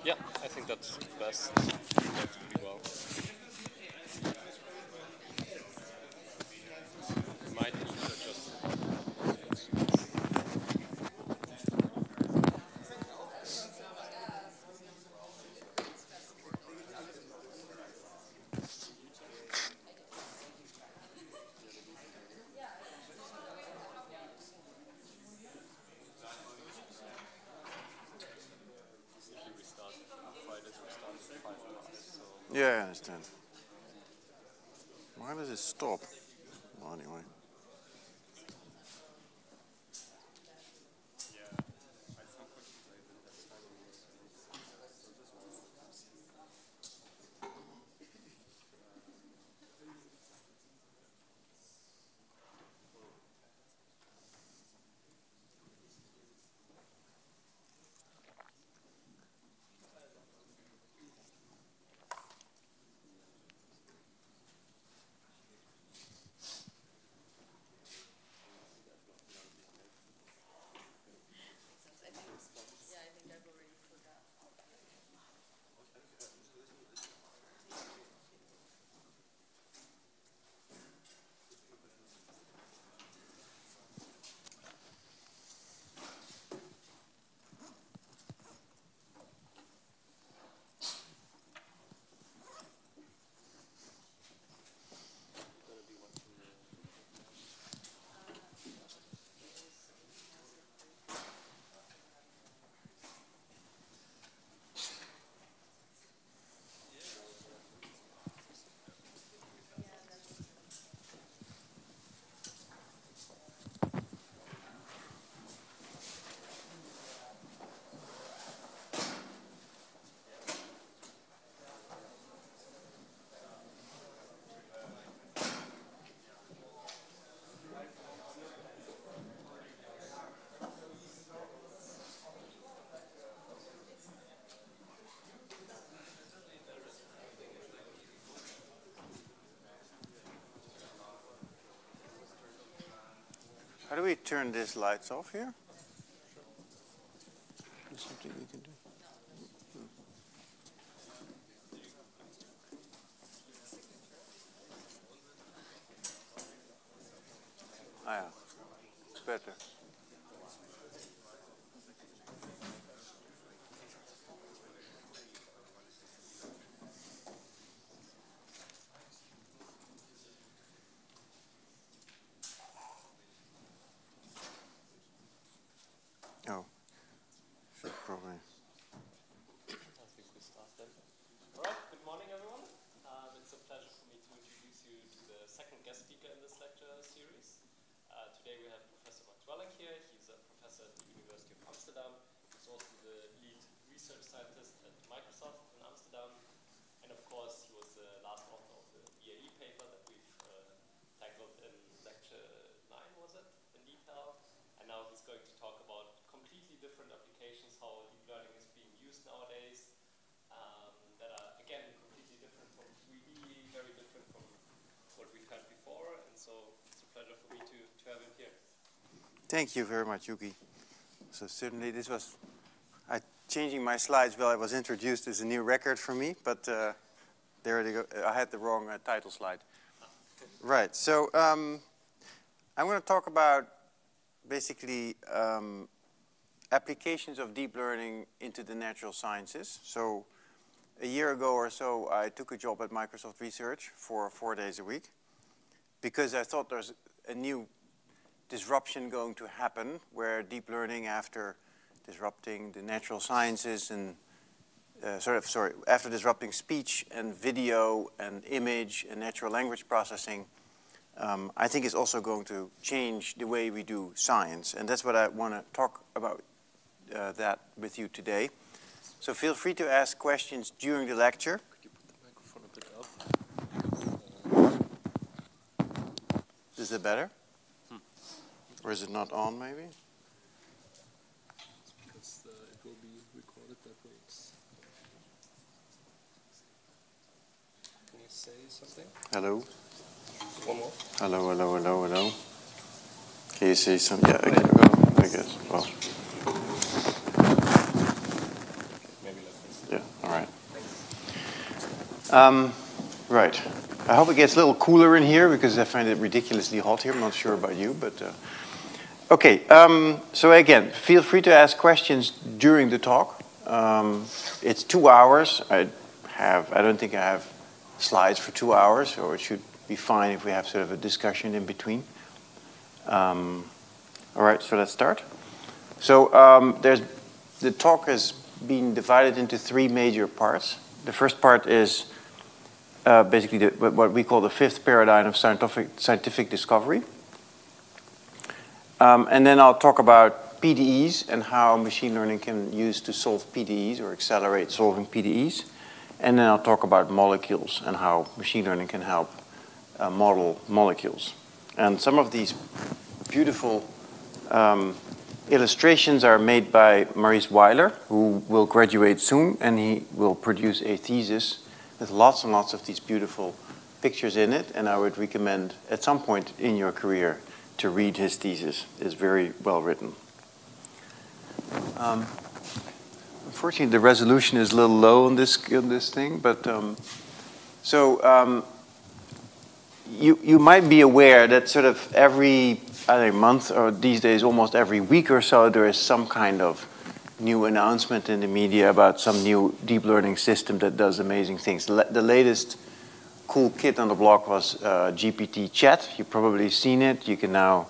Yeah, I think that's best. Works pretty well. Might need to adjust it. If you restart, Fridays restart at 5 past. So Yeah, I understand. Why does it stop? Well, anyway. How do we turn these lights off here? Is something we can do? Ah, yeah. It's better. Oh, should probably. I think we start then. All right, good morning, everyone. It's a pleasure for me to introduce you to the second guest speaker in this lecture series. Today we have Professor Max here. He's a professor at the University of Amsterdam. He's also the lead research scientist at Microsoft in Amsterdam. And of course, he was the last author of the DL1 paper that we've tackled in lecture 9, was it, in detail. And now he's going to talk about completely different applications, how deep learning is being used nowadays, that are, again, completely different from 3D, very different from what we've had before. And so it's a pleasure for me to have him here. Thank you very much, Yuki. So certainly this was, changing my slides while I was introduced is a new record for me, but there they go. I had the wrong title slide. Right, so I'm going to talk about basically applications of deep learning into the natural sciences. So a year ago or so, I took a job at Microsoft Research for 4 days a week because I thought there's a new disruption going to happen where deep learning, after disrupting the natural sciences and after disrupting speech and video and image and natural language processing, I think it's also going to change the way we do science. And that's what I want to talk about that with you today. So feel free to ask questions during the lecture. Could you put the microphone a bit up? Is it better? Or is it not on, maybe? It's because it will be recorded that way. Can you say something? Hello? One more? Hello, hello, hello, hello. Can you say something? Yeah, I can go, I guess. Well. Maybe like this. Yeah, all right. Thanks. Right. I hope it gets a little cooler in here because I find it ridiculously hot here. I'm not sure about you, but okay. So again, feel free to ask questions during the talk. It's 2 hours. I don't think I have slides for 2 hours, so it should be fine if we have sort of a discussion in between. All right, so let's start. So the talk has been divided into 3 major parts. The first part is basically what we call the 5th paradigm of scientific discovery. And then I'll talk about PDEs and how machine learning can use to solve PDEs or accelerate solving PDEs. And then I'll talk about molecules and how machine learning can help model molecules. And some of these beautiful illustrations are made by Maurice Weiler, who will graduate soon, and he will produce a thesis with lots and lots of these beautiful pictures in it. And I would recommend at some point in your career to read his thesis. It's very well written. Unfortunately, the resolution is a little low on this thing, but you might be aware that sort of every month, or these days almost every week or so, there is some kind of new announcement in the media about some new deep learning system that does amazing things. The latest cool kid on the block was GPT Chat. You've probably seen it. You can now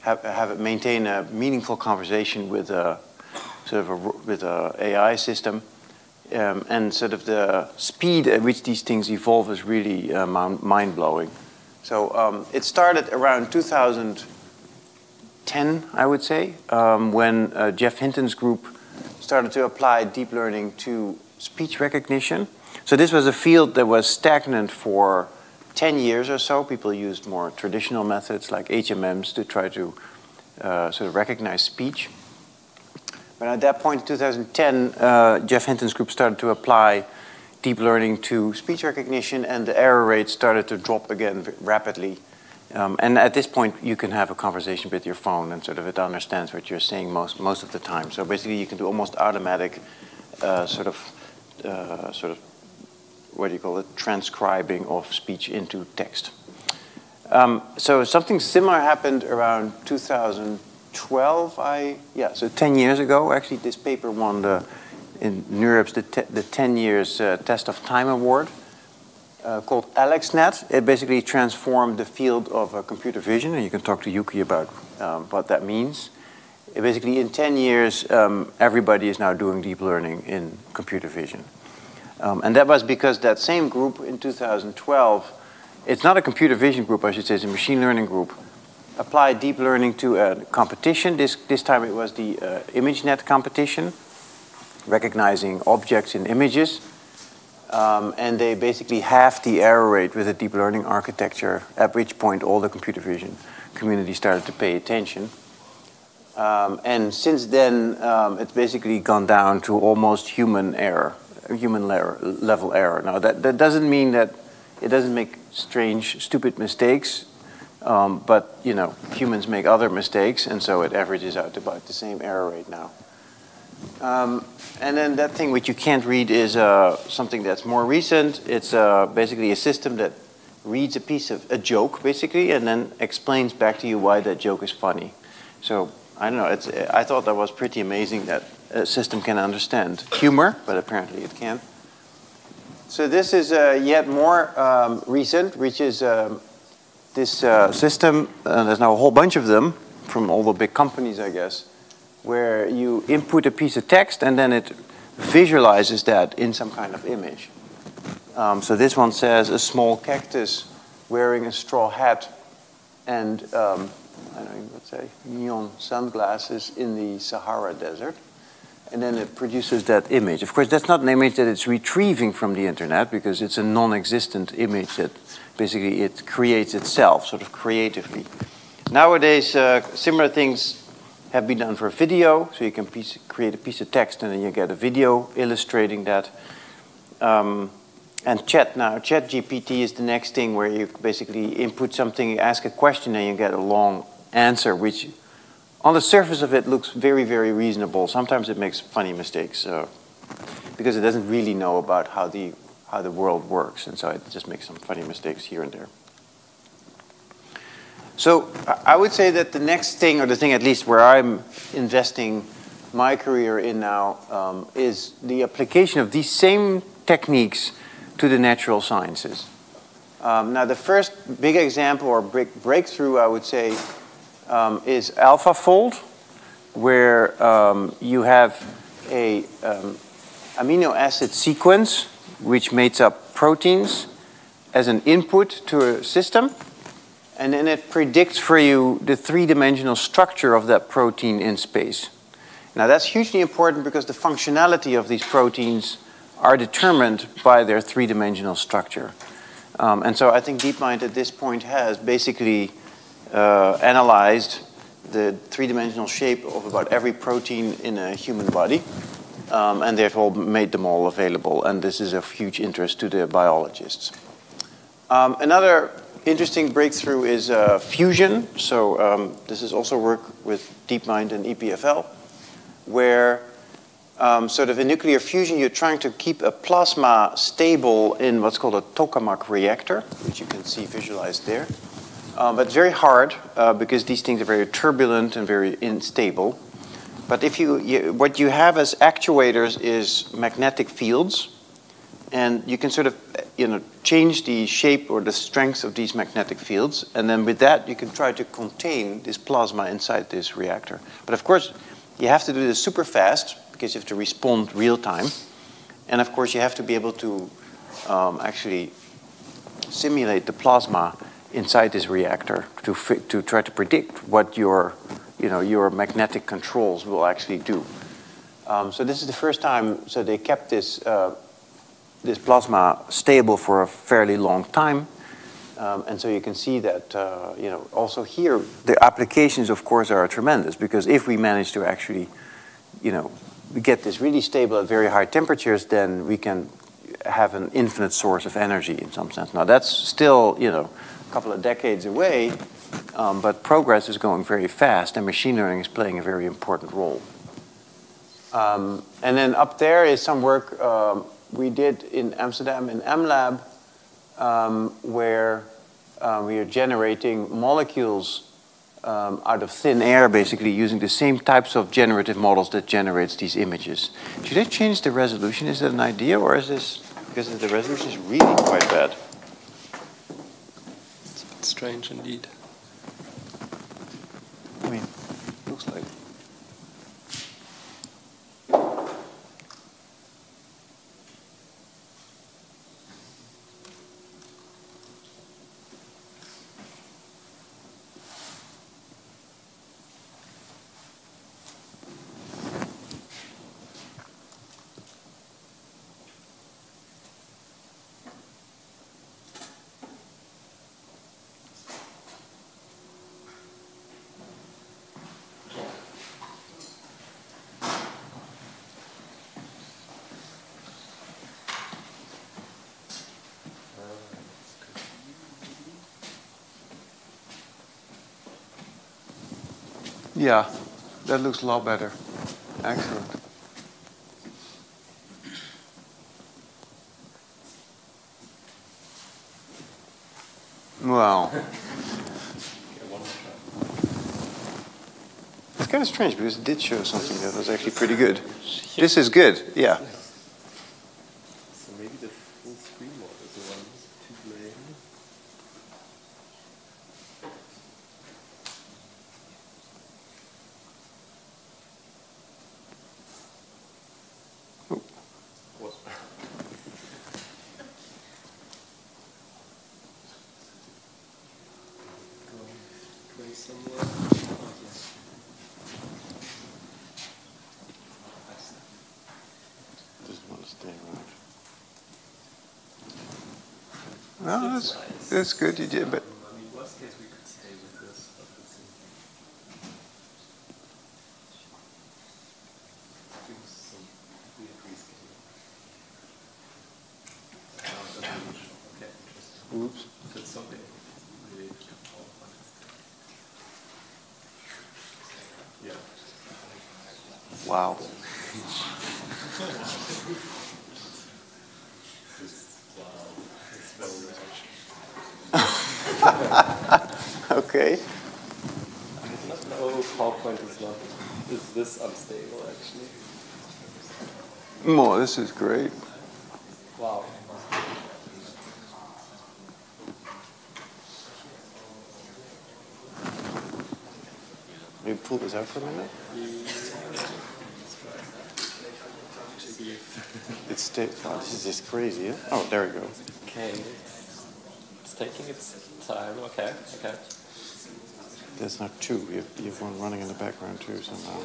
have it maintain a meaningful conversation with a AI system, and sort of the speed at which these things evolve is really mind-blowing. So it started around 2010, I would say, when Jeff Hinton's group started to apply deep learning to speech recognition. So this was a field that was stagnant for 10 years or so. People used more traditional methods like HMMs to try to sort of recognize speech. But at that point, in 2010, Jeff Hinton's group started to apply deep learning to speech recognition, and the error rate started to drop again rapidly. And at this point, you can have a conversation with your phone, and sort of it understands what you're saying most of the time. So basically, you can do almost automatic sort of what do you call it, transcribing of speech into text. So something similar happened around 2012. So 10 years ago, actually, this paper won in NeurIPS the 10 years Test of Time Award, called AlexNet. It basically transformed the field of computer vision, and you can talk to Yuki about what that means. Basically, in 10 years, everybody is now doing deep learning in computer vision. And that was because that same group in 2012, it's not a computer vision group, I should say, it's a machine learning group, applied deep learning to a competition. This time it was the ImageNet competition, recognizing objects in images. And they basically halved the error rate with a deep learning architecture, at which point all the computer vision community started to pay attention. And since then, it's basically gone down to almost human level error. Now, that doesn't mean that it doesn't make strange, stupid mistakes, but humans make other mistakes, and so it averages out to about the same error rate now. And then that thing which you can't read is something that's more recent. It's basically a system that reads a joke, basically, and then explains back to you why that joke is funny. So I don't know. I thought that was pretty amazing that a system can understand humor, but apparently it can. So this is yet more recent, which is this system. There's now a whole bunch of them from all the big companies, I guess, where you input a piece of text and then it visualizes that in some kind of image. So this one says a small cactus wearing a straw hat and I don't know, let's say neon sunglasses in the Sahara Desert. And then it produces that image. Of course, that's not an image that it's retrieving from the internet because it's a non-existent image that basically it creates itself sort of creatively. Nowadays, similar things have been done for video. So you can create a piece of text and then you get a video illustrating that. And ChatGPT is the next thing where you basically input something, you ask a question, and you get a long answer, which on the surface of it looks very, very reasonable. Sometimes it makes funny mistakes. because it doesn't really know about how the world works, and so it just makes some funny mistakes here and there. So I would say that the next thing, or the thing at least where I'm investing my career in now, is the application of these same techniques to the natural sciences. Now the first big example or breakthrough, I would say, is AlphaFold, where you have a amino acid sequence which makes up proteins as an input to a system, and then it predicts for you the three-dimensional structure of that protein in space. Now that's hugely important because the functionality of these proteins are determined by their three-dimensional structure. And so I think DeepMind at this point has basically analyzed the three-dimensional shape of about every protein in a human body, and therefore made them all available. And this is of huge interest to the biologists. Another interesting breakthrough is fusion. So this is also work with DeepMind and EPFL, where sort of in nuclear fusion, you're trying to keep a plasma stable in what's called a tokamak reactor, which you can see visualized there. But it's very hard because these things are very turbulent and very unstable. But if what you have as actuators is magnetic fields, and you can sort of change the shape or the strength of these magnetic fields, and then with that you can try to contain this plasma inside this reactor. But of course, you have to do this super fast because you have to respond real time, and of course you have to be able to actually simulate the plasma inside this reactor to try to predict what your magnetic controls will actually do. So this is the first time. So they kept this this plasma stable for a fairly long time, and so you can see that also here the applications, of course, are tremendous, because if we manage to actually we get this really stable at very high temperatures, then we can have an infinite source of energy in some sense. Now that's still a couple of decades away, but progress is going very fast, and machine learning is playing a very important role. And then up there is some work we did in Amsterdam in MLab, where we are generating molecules out of thin air, basically using the same types of generative models that generates these images. Should I change the resolution? Is that an idea, or is this because the resolution is really quite bad? It's strange indeed. I mean, looks like. Yeah, that looks a lot better. Excellent. Wow. It's kind of strange because it did show something that was actually pretty good. This is good, yeah. So maybe the full screen mode is the one to blame. No, that's good. You did, but. I mean, worst case we could stay with this, but let's see. Do some weird rescaling. Okay, interesting. Oops. So it's something really. Wow. Okay. I did not know PowerPoint is this unstable actually. Oh, this is great. Wow. Maybe pull this out for a minute. It's wow, this is just crazy. Yeah? Oh, there we go. Okay. It's taking its time. Okay. Okay. There's not two. You have one running in the background too somehow.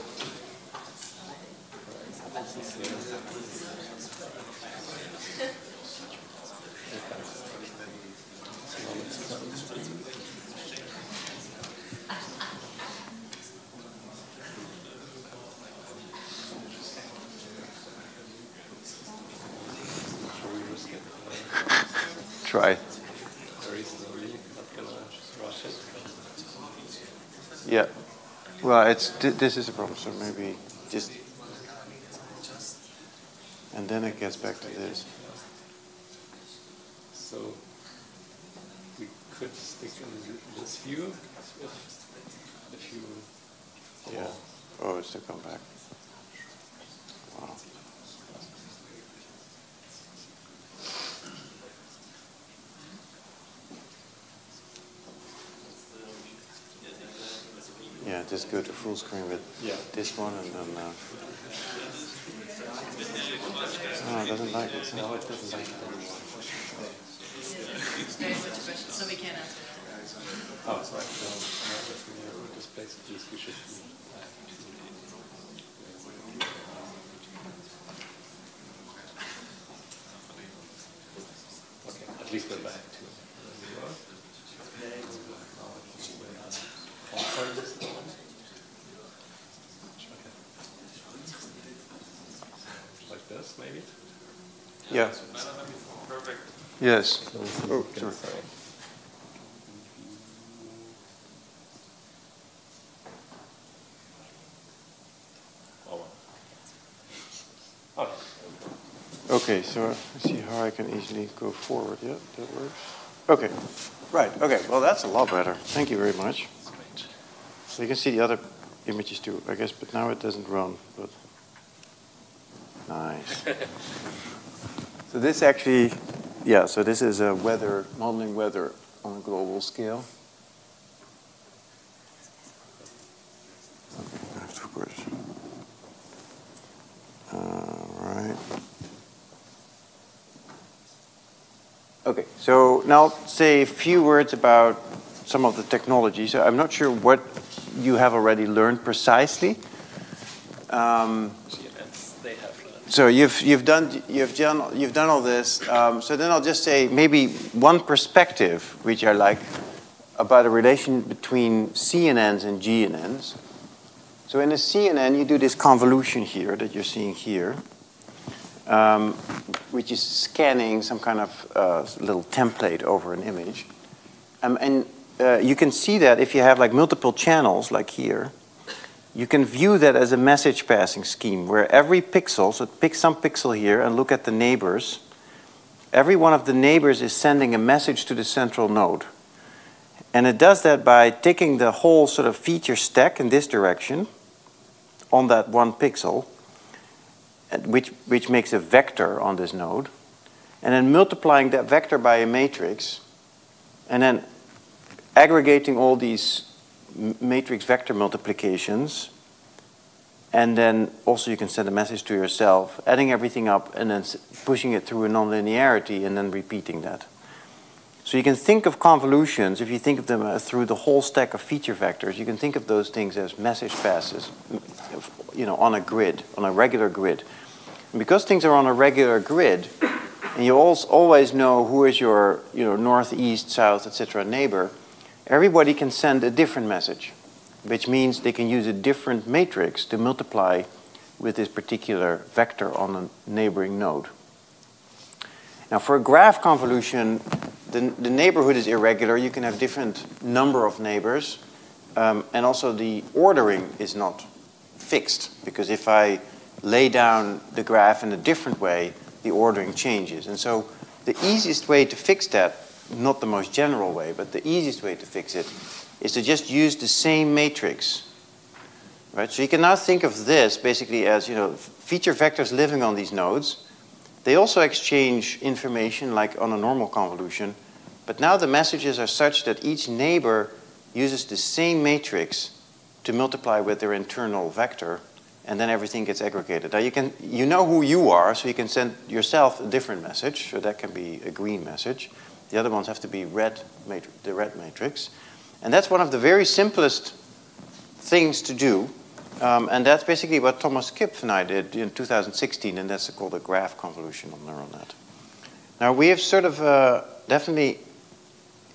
Try. Very slowly, not gonna rush it. Yeah. Well, this is a problem. So maybe just, and then it gets back to this. So we could stick in this view if you. Yeah. Oh, it's to come back. Wow. Yeah, just go to full screen with this one and then. Oh, it doesn't like it. No, it doesn't like it. So we can't answer that. Oh, sorry. If we displace these, we should. Okay, at least go back to where we were. Like this, maybe? Yeah. Perfect. Yes. Oh, sorry. Oh. Okay, so I see how I can easily go forward. Yeah, that works. Okay, right. Okay, well, that's a lot better. Thank you very much. So you can see the other images too, I guess, but now it doesn't run. But nice. So this actually, yeah. So this is a weather modeling weather on a global scale. Okay, of course. Right. Okay, so now say a few words about some of the technologies. I'm not sure what you have already learned precisely. They have learned. So you've done all this. So then I'll just say maybe one perspective which I like about a relation between CNNs and GNNs. So in a CNN, you do this convolution here that you're seeing here, which is scanning some kind of little template over an image. And you can see that if you have like multiple channels, like here, you can view that as a message passing scheme where every pixel, so pick some pixel here and look at the neighbors, every one of the neighbors is sending a message to the central node. And it does that by taking the whole sort of feature stack in this direction on that one pixel, which makes a vector on this node, and then multiplying that vector by a matrix, and then aggregating all these matrix vector multiplications, and then also you can send a message to yourself, adding everything up and then pushing it through a nonlinearity and then repeating that. So you can think of convolutions, if you think of them through the whole stack of feature vectors, you can think of those things as message passes, on a grid, on a regular grid. And because things are on a regular grid, and you always know who is your north, east, south, etc. neighbor, everybody can send a different message, which means they can use a different matrix to multiply with this particular vector on a neighboring node. Now for a graph convolution, the neighborhood is irregular. You can have different number of neighbors, and also the ordering is not fixed, because if I lay down the graph in a different way, the ordering changes. And so the easiest way to fix that, not the most general way, but the easiest way to fix it, is to just use the same matrix. Right? So you can now think of this basically as, you know, feature vectors living on these nodes. They also exchange information like on a normal convolution, but now the messages are such that each neighbor uses the same matrix to multiply with their internal vector, and then everything gets aggregated. Now you know who you are, so you can send yourself a different message, so that can be a green message. The other ones have to be the red matrix. And that's one of the very simplest things to do, and that's basically what Thomas Kipf and I did in 2016, and that's called a graph convolutional neural net. Now we have sort of definitely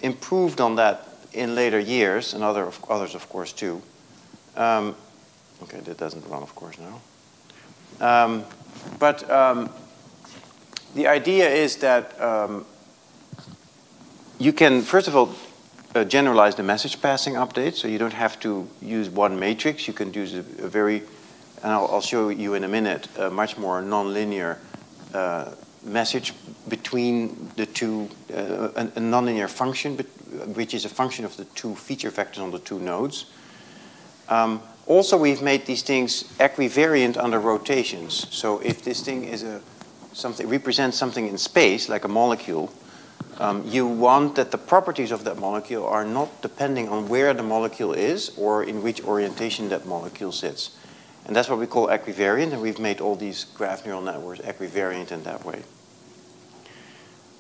improved on that in later years, and others of course too. Okay, that doesn't run of course now. The idea is that you can, first of all, generalize the message passing update, so you don't have to use one matrix. You can use a very, and I'll show you in a minute, a much more nonlinear message between the two, a nonlinear function, which is a function of the two feature vectors on the two nodes. Also, we've made these things equivariant under rotations. So if this thing is represents something in space, like a molecule, you want that the properties of that molecule are not depending on where the molecule is or in which orientation that molecule sits. And that's what we call equivariant, and we've made all these graph neural networks equivariant in that way.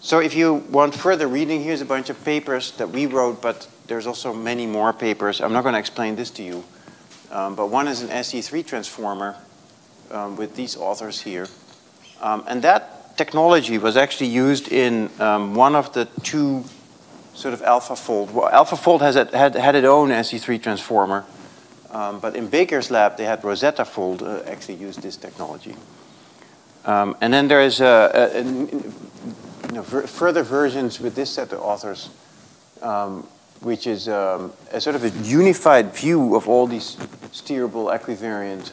So if you want further reading, here's a bunch of papers that we wrote, but there's also many more papers. I'm not going to explain this to you, but one is an SE3 transformer with these authors here. And that technology was actually used in one of the two sort of AlphaFold. Well, AlphaFold had its own SE3 transformer, but in Baker's lab they had Rosetta Fold actually used this technology. And then there is further versions with this set of authors, which is a sort of a unified view of all these steerable equivariant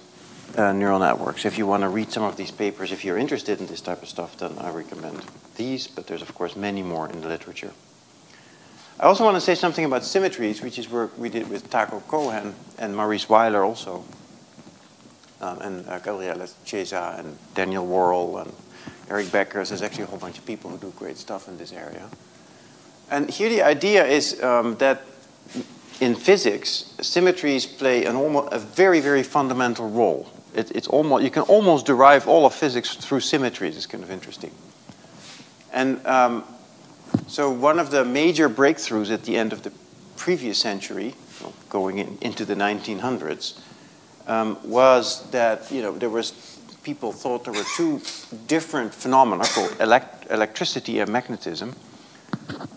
neural networks. If you want to read some of these papers, if you're interested in this type of stuff, then I recommend these, but there's of course many more in the literature. I also want to say something about symmetries, which is work we did with Taco Cohen and Maurice Weiler also, and Gabriela Chiesa and Daniel Worrell and Eric Beckers. There's actually a whole bunch of people who do great stuff in this area. And here the idea is that in physics, symmetries play a very, very fundamental role. It's almost, you can almost derive all of physics through symmetries. It's kind of interesting. And so one of the major breakthroughs at the end of the previous century, going into the 1900s, was that people thought there were two different phenomena called electricity and magnetism.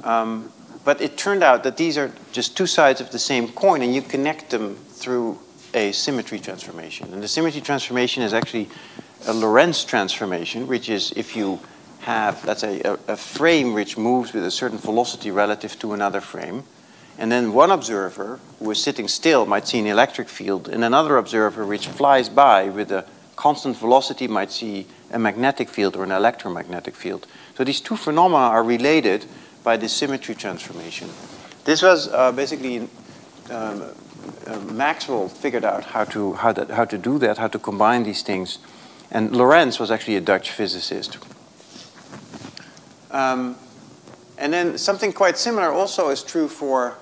But it turned out that these are just two sides of the same coin, and you connect them through a symmetry transformation. And the symmetry transformation is actually a Lorentz transformation, which is if you have, let's say, a frame which moves with a certain velocity relative to another frame, and then one observer who is sitting still might see an electric field, and another observer which flies by with a constant velocity might see a magnetic field or an electromagnetic field. So these two phenomena are related by the symmetry transformation. This was basically Maxwell figured out how to do that, how to combine these things, and Lorentz was actually a Dutch physicist. And then something quite similar also is true for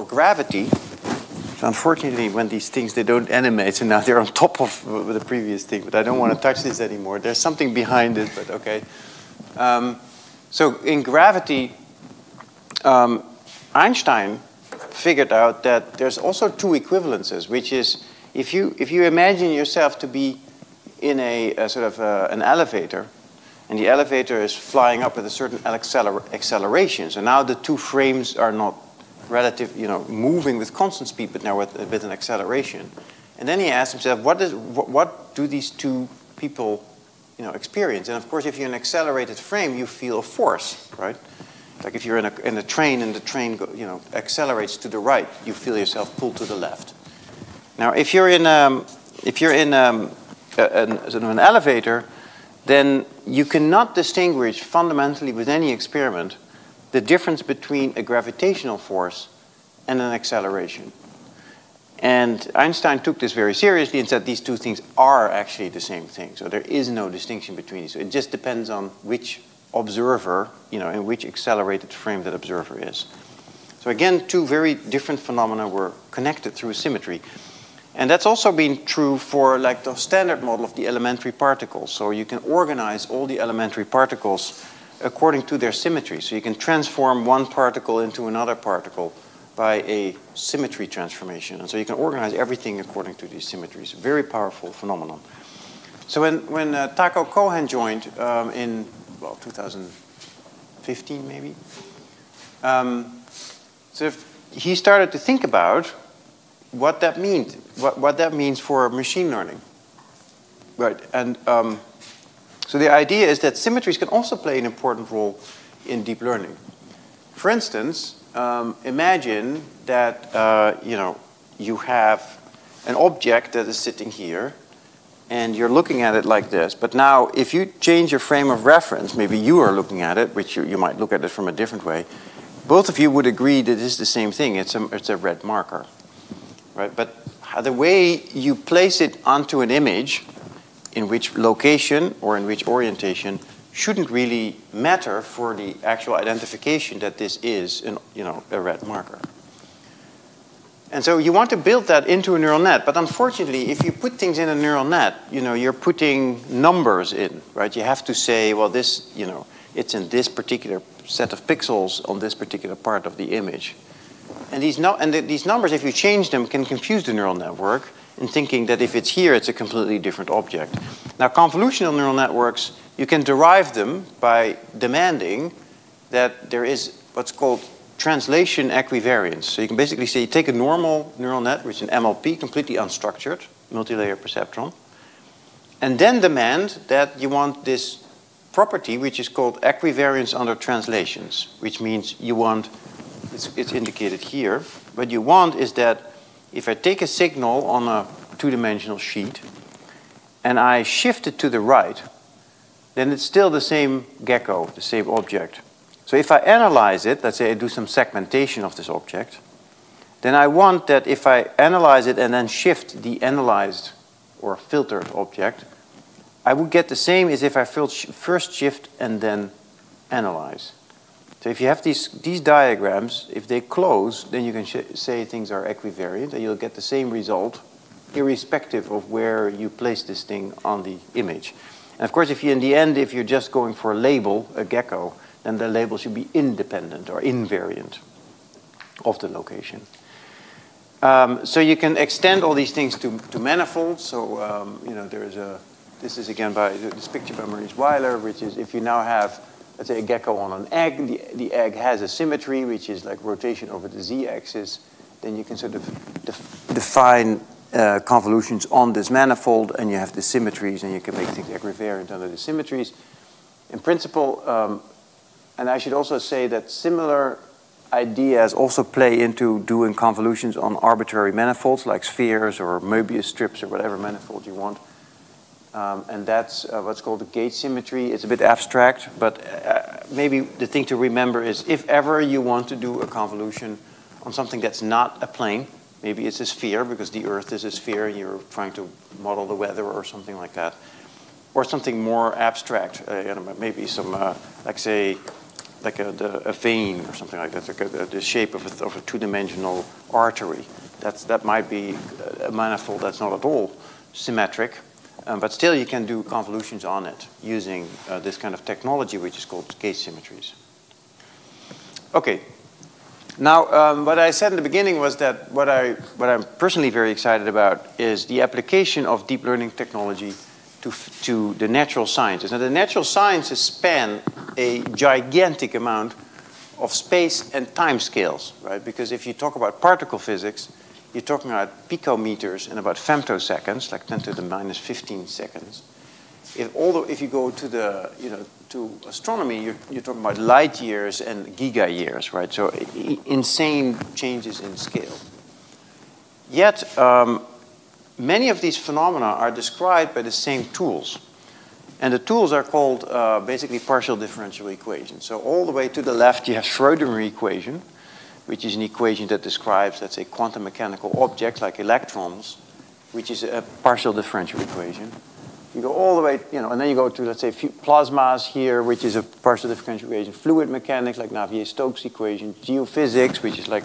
gravity. So unfortunately, when these things, they don't animate, so now they're on top of the previous thing, but I don't want to touch this anymore. There's something behind it, but okay. So in gravity, Einstein figured out that there's also two equivalences, which is if you imagine yourself to be in a sort of an elevator, and the elevator is flying up with a certain acceleration. So now the two frames are not relative, moving with constant speed, but now with an acceleration. And then he asked himself, what do these two people experience? And of course, if you're in an accelerated frame, you feel a force, right? Like if you're in a train and the train accelerates to the right, you feel yourself pulled to the left. Now, if you're in an elevator, then you cannot distinguish fundamentally with any experiment the difference between a gravitational force and an acceleration. And Einstein took this very seriously and said these two things are actually the same thing. So there is no distinction between these. It just depends on which observer, in which accelerated frame that observer is. So again, two very different phenomena were connected through symmetry. And that's also been true for like the standard model of the elementary particles. So you can organize all the elementary particles according to their symmetry. So you can transform one particle into another particle by a symmetry transformation. And so you can organize everything according to these symmetries. Very powerful phenomenon. So when Taco Cohen joined in, 2015 maybe, so he started to think about what that means, what that means for machine learning. Right, and so the idea is that symmetries can also play an important role in deep learning. For instance, imagine that you have an object that is sitting here, and you're looking at it like this. But now, if you change your frame of reference, maybe you are looking at it, which you might look at it from a different way. Both of you would agree that it's the same thing. It's a red marker, right? But the way you place it onto an image, in which location or in which orientation, shouldn't really matter for the actual identification that this is a red marker. And so you want to build that into a neural net, but unfortunately, if you put things in a neural net, you're putting numbers in, right? You have to say, well, this, it's in this particular set of pixels on this particular part of the image. And these numbers, if you change them, can confuse the neural network in thinking that if it's here, it's a completely different object. Now, convolutional neural networks, you can derive them by demanding that there is what's called translation equivariance. So you can basically say you take a normal neural net, which is an MLP, completely unstructured, multi-layer perceptron, and then demand that you want this property, which is called equivariance under translations, which means you want, it's indicated here, what you want is that if I take a signal on a two-dimensional sheet and I shift it to the right, then it's still the same gecko, the same object. So if I analyze it, let's say I do some segmentation of this object, then I want that if I analyze it and then shift the analyzed or filtered object, I would get the same as if I first shift and then analyze. So if you have these diagrams, if they close, then you can say things are equivariant, and you'll get the same result irrespective of where you place this thing on the image. And of course, if you're just going for a label, a gecko, then the label should be independent or invariant of the location. So you can extend all these things to manifolds. So this is again by this picture by Maurice Weiler, which is if you now have, let's say, a gecko on an egg, the egg has a symmetry, which is like rotation over the z-axis, then you can sort of define convolutions on this manifold, and you have the symmetries, and you can make things equivariant under the symmetries. In principle, and I should also say that similar ideas also play into doing convolutions on arbitrary manifolds, like spheres or Möbius strips or whatever manifold you want. And that's what's called the gauge symmetry. It's a bit abstract, but maybe the thing to remember is if ever you want to do a convolution on something that's not a plane, maybe it's a sphere because the Earth is a sphere and you're trying to model the weather or something like that, or something more abstract, maybe some, like say, like a vein or something like that, like the shape of a two-dimensional artery. That might be a manifold that's not at all symmetric. But still, you can do convolutions on it using this kind of technology, which is called gauge symmetries. Okay. Now, what I said in the beginning was that what I'm personally very excited about is the application of deep learning technology to the natural sciences. Now, the natural sciences span a gigantic amount of space and time scales, right? Because if you talk about particle physics, you're talking about picometers and about femtoseconds, like 10 to the minus 15 seconds. If you go to the, to astronomy, you're talking about light years and giga years, right? So insane changes in scale. Yet, many of these phenomena are described by the same tools. And the tools are called basically partial differential equations. So all the way to the left, you have Schrödinger equation, which is an equation that describes, let's say, quantum mechanical objects like electrons, which is a partial differential equation. You go all the way, and then you go to, let's say, plasmas here, which is a partial differential equation. Fluid mechanics, like Navier-Stokes equation. Geophysics, which is like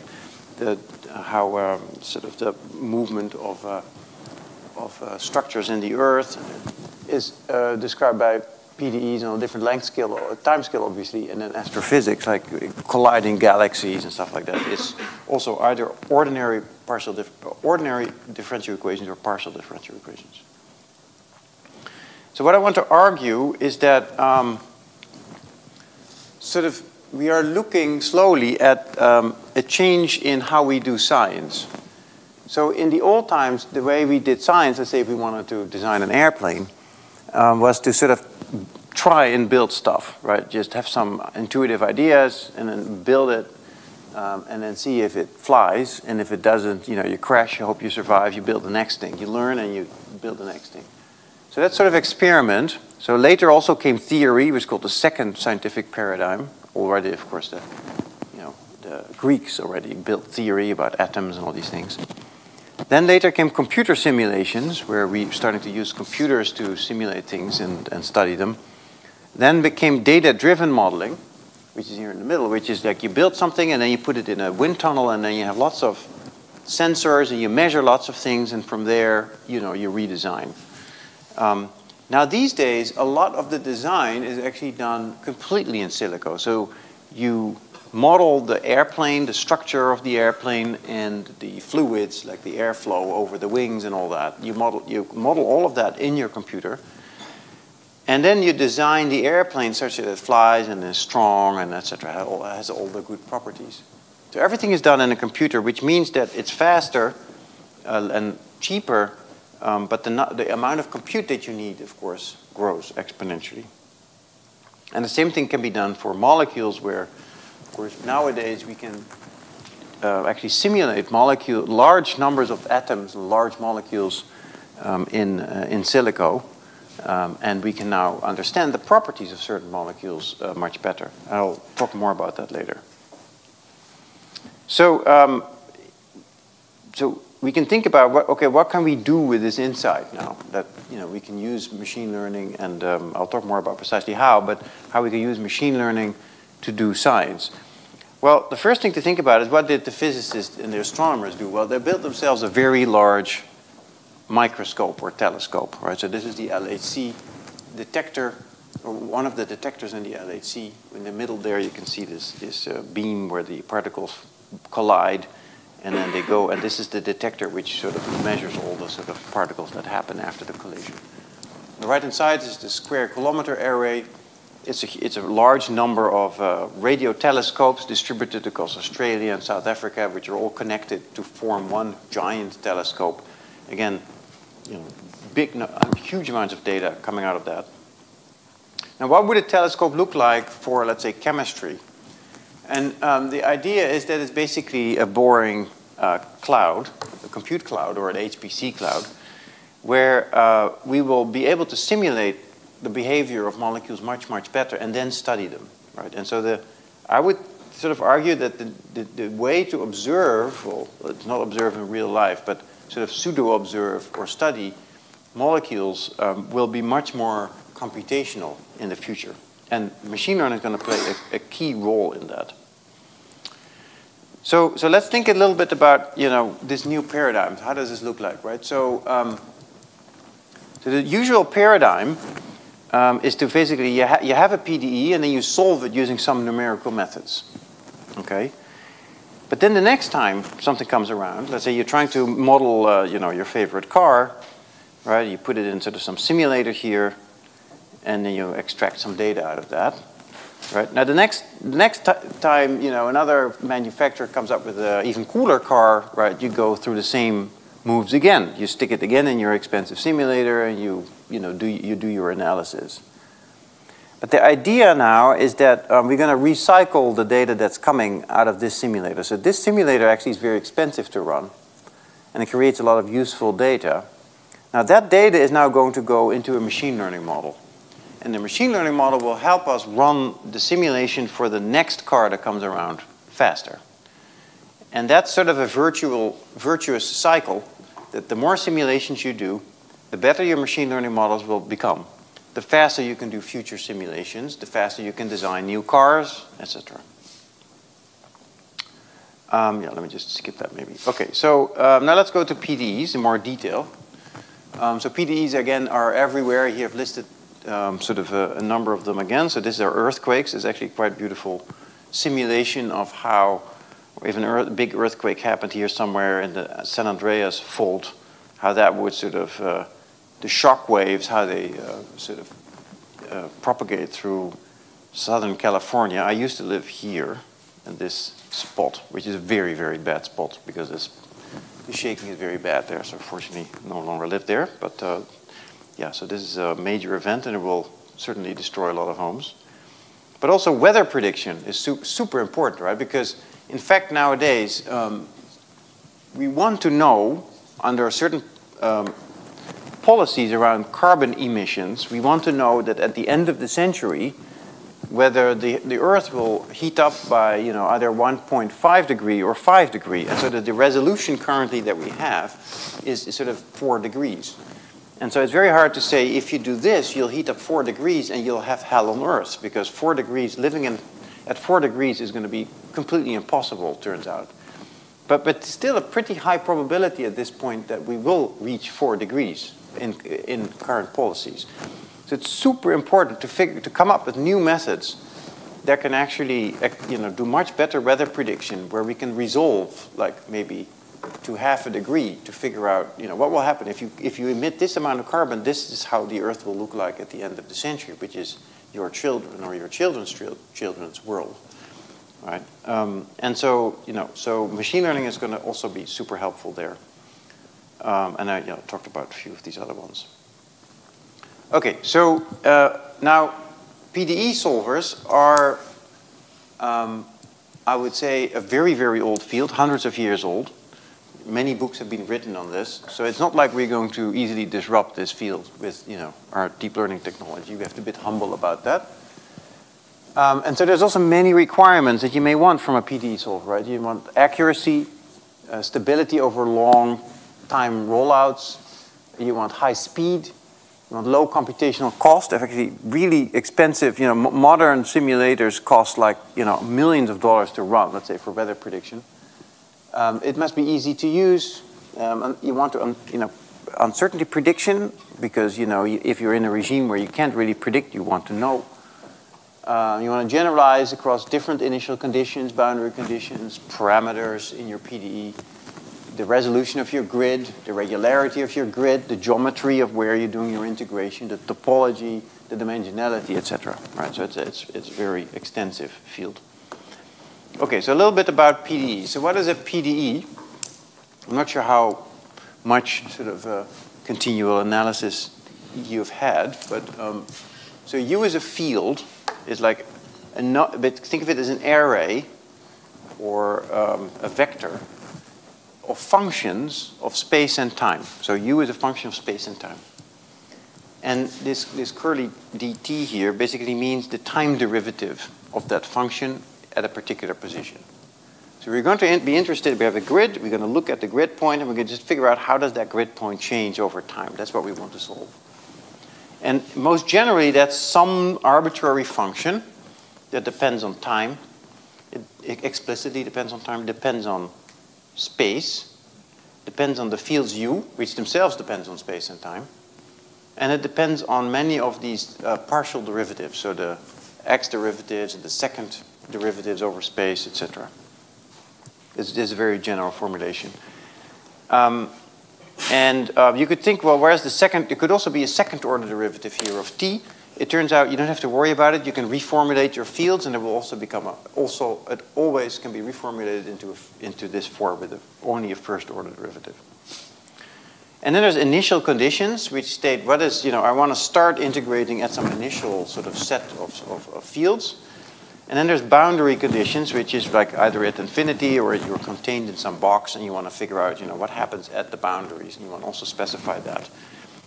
how sort of the movement of structures in the Earth is described by PDEs on a different length scale, or time scale, obviously, and then astrophysics, like colliding galaxies and stuff like that, is also either ordinary differential equations or partial differential equations. So what I want to argue is that we are looking slowly at a change in how we do science. So in the old times, the way we did science, let's say if we wanted to design an airplane, was to sort of try and build stuff, right? Just have some intuitive ideas and then build it and then see if it flies. And if it doesn't, you crash, you hope you survive, you build the next thing. You learn and you build the next thing. So that sort of experiment. So later also came theory, which was called the second scientific paradigm. Already, of course, the Greeks already built theory about atoms and all these things. Then later came computer simulations, where we started to use computers to simulate things and study them. Then became data-driven modeling, which is here in the middle, which is like you build something and then you put it in a wind tunnel and then you have lots of sensors and you measure lots of things, and from there, you redesign. Now these days, a lot of the design is actually done completely in silico. So you model the airplane, the structure of the airplane, and the fluids, like the airflow over the wings and all that. You model all of that in your computer. And then you design the airplane such that it flies and is strong and etc. Has all the good properties. So everything is done in a computer, which means that it's faster and cheaper, but the amount of compute that you need, of course, grows exponentially. And the same thing can be done for molecules, where, of course, nowadays we can actually simulate large numbers of atoms, large molecules in silico. And we can now understand the properties of certain molecules much better. I'll talk more about that later. So, so we can think about, what can we do with this insight now? That we can use machine learning, and I'll talk more about precisely how, but how we can use machine learning to do science. Well, the first thing to think about is, what did the physicists and the astronomers do? Well, they built themselves a very large microscope or telescope, right? So this is the LHC detector, or one of the detectors in the LHC. In the middle there, you can see this beam where the particles collide, and then they go, and this is the detector which sort of measures all the sort of particles that happen after the collision. On the right-hand side is the square kilometer array. It's a large number of radio telescopes distributed across Australia and South Africa, which are all connected to form one giant telescope. Again, huge amounts of data coming out of that. Now, what would a telescope look like for, let's say, chemistry? And the idea is that it's basically a boring cloud, a compute cloud or an HPC cloud, where we will be able to simulate the behavior of molecules much, much better and then study them, right? And so I would sort of argue that the way to observe, well, it's not observe in real life, but sort of pseudo-observe or study molecules will be much more computational in the future. And machine learning is going to play a key role in that. So let's think a little bit about, this new paradigm. How does this look like, right? So the usual paradigm is to basically, you have a PDE and then you solve it using some numerical methods, okay? But then the next time something comes around, let's say you're trying to model, your favorite car, right? You put it in sort of some simulator here, and then you extract some data out of that, right? Now the next time, another manufacturer comes up with an even cooler car, right? You go through the same moves again. You stick it again in your expensive simulator, and you do your analysis. But the idea now is that we're going to recycle the data that's coming out of this simulator. So this simulator actually is very expensive to run, and it creates a lot of useful data. Now that data is now going to go into a machine learning model. And the machine learning model will help us run the simulation for the next car that comes around faster. And that's sort of a virtuous cycle, that the more simulations you do, the better your machine learning models will become. The faster you can do future simulations, the faster you can design new cars, etc. Yeah, let me just skip that maybe. Okay, so now let's go to PDEs in more detail. So PDEs, again, are everywhere. Here I've listed sort of a number of them again. So these are earthquakes. It's actually quite beautiful simulation of how, if a big earthquake happened here somewhere in the San Andreas fault, how that would sort of, the shock waves, how they sort of propagate through Southern California. I used to live here in this spot, which is a very, very bad spot because the shaking is very bad there. So fortunately, no longer live there. But yeah, so this is a major event, and it will certainly destroy a lot of homes. But also weather prediction is super important, right? Because in fact, nowadays, we want to know under certain policies around carbon emissions, we want to know that at the end of the century, whether the Earth will heat up by, you know, either 1.5 degree or 5 degree. And so that the resolution currently that we have is sort of 4 degrees. And so it's very hard to say, if you do this, you'll heat up 4 degrees and you'll have hell on Earth, because 4 degrees, living at 4 degrees is going to be completely impossible, turns out. But still a pretty high probability at this point that we will reach 4 degrees in current policies. So it's super important to come up with new methods that can actually, you know, do much better weather prediction, where we can resolve, like maybe to half a degree, to figure out, you know, what will happen if you emit this amount of carbon. This is how the Earth will look like at the end of the century, which is your children or your children's world, right? And so, you know, so machine learning is going to also be super helpful there. And I, you know, talked about a few of these other ones. Okay, so now PDE solvers are, I would say, a very, very old field, hundreds of years old. Many books have been written on this, so it's not like we're going to easily disrupt this field with, you know, our deep learning technology. We have to be a bit humble about that. And so there's also many requirements that you may want from a PDE solver, right? You want accuracy, stability over long time rollouts. You want high speed. You want low computational cost. Actually, really expensive, you know, modern simulators cost like, you know, millions of dollars to run, let's say, for weather prediction. It must be easy to use. You want to, you know, uncertainty prediction, because, you know, if you're in a regime where you can't really predict, you want to know. You want to generalize across different initial conditions, boundary conditions, parameters in your PDE, the resolution of your grid, the regularity of your grid, the geometry of where you're doing your integration, the topology, the dimensionality, etc. Right? So it's a very extensive field. Okay, so a little bit about PDE. So what is a PDE? I'm not sure how much sort of continual analysis you've had, but so U as a field is like but think of it as an array or a vector of functions of space and time. So U is a function of space and time. And this curly dt here basically means the time derivative of that function at a particular position. So we're going to be interested, we have a grid, we're going to look at the grid point, and we're going to just figure out how does that grid point change over time. That's what we want to solve. And most generally, that's some arbitrary function that depends on time. It explicitly depends on time, depends on space, depends on the fields U, which themselves depends on space and time. And it depends on many of these partial derivatives, so the x derivatives and the second derivatives over space, etc. This is a very general formulation. You could think, well, whereas the second, it could also be a second order derivative here of t. It turns out you don't have to worry about it. You can reformulate your fields, and it will also become it always can be reformulated into this form with only a first order derivative. And then there's initial conditions, which state what is, you know, I want to start integrating at some initial sort of set of fields. And then there's boundary conditions, which is like either at infinity or you're contained in some box, and you want to figure out, you know, what happens at the boundaries, and you want to also specify that.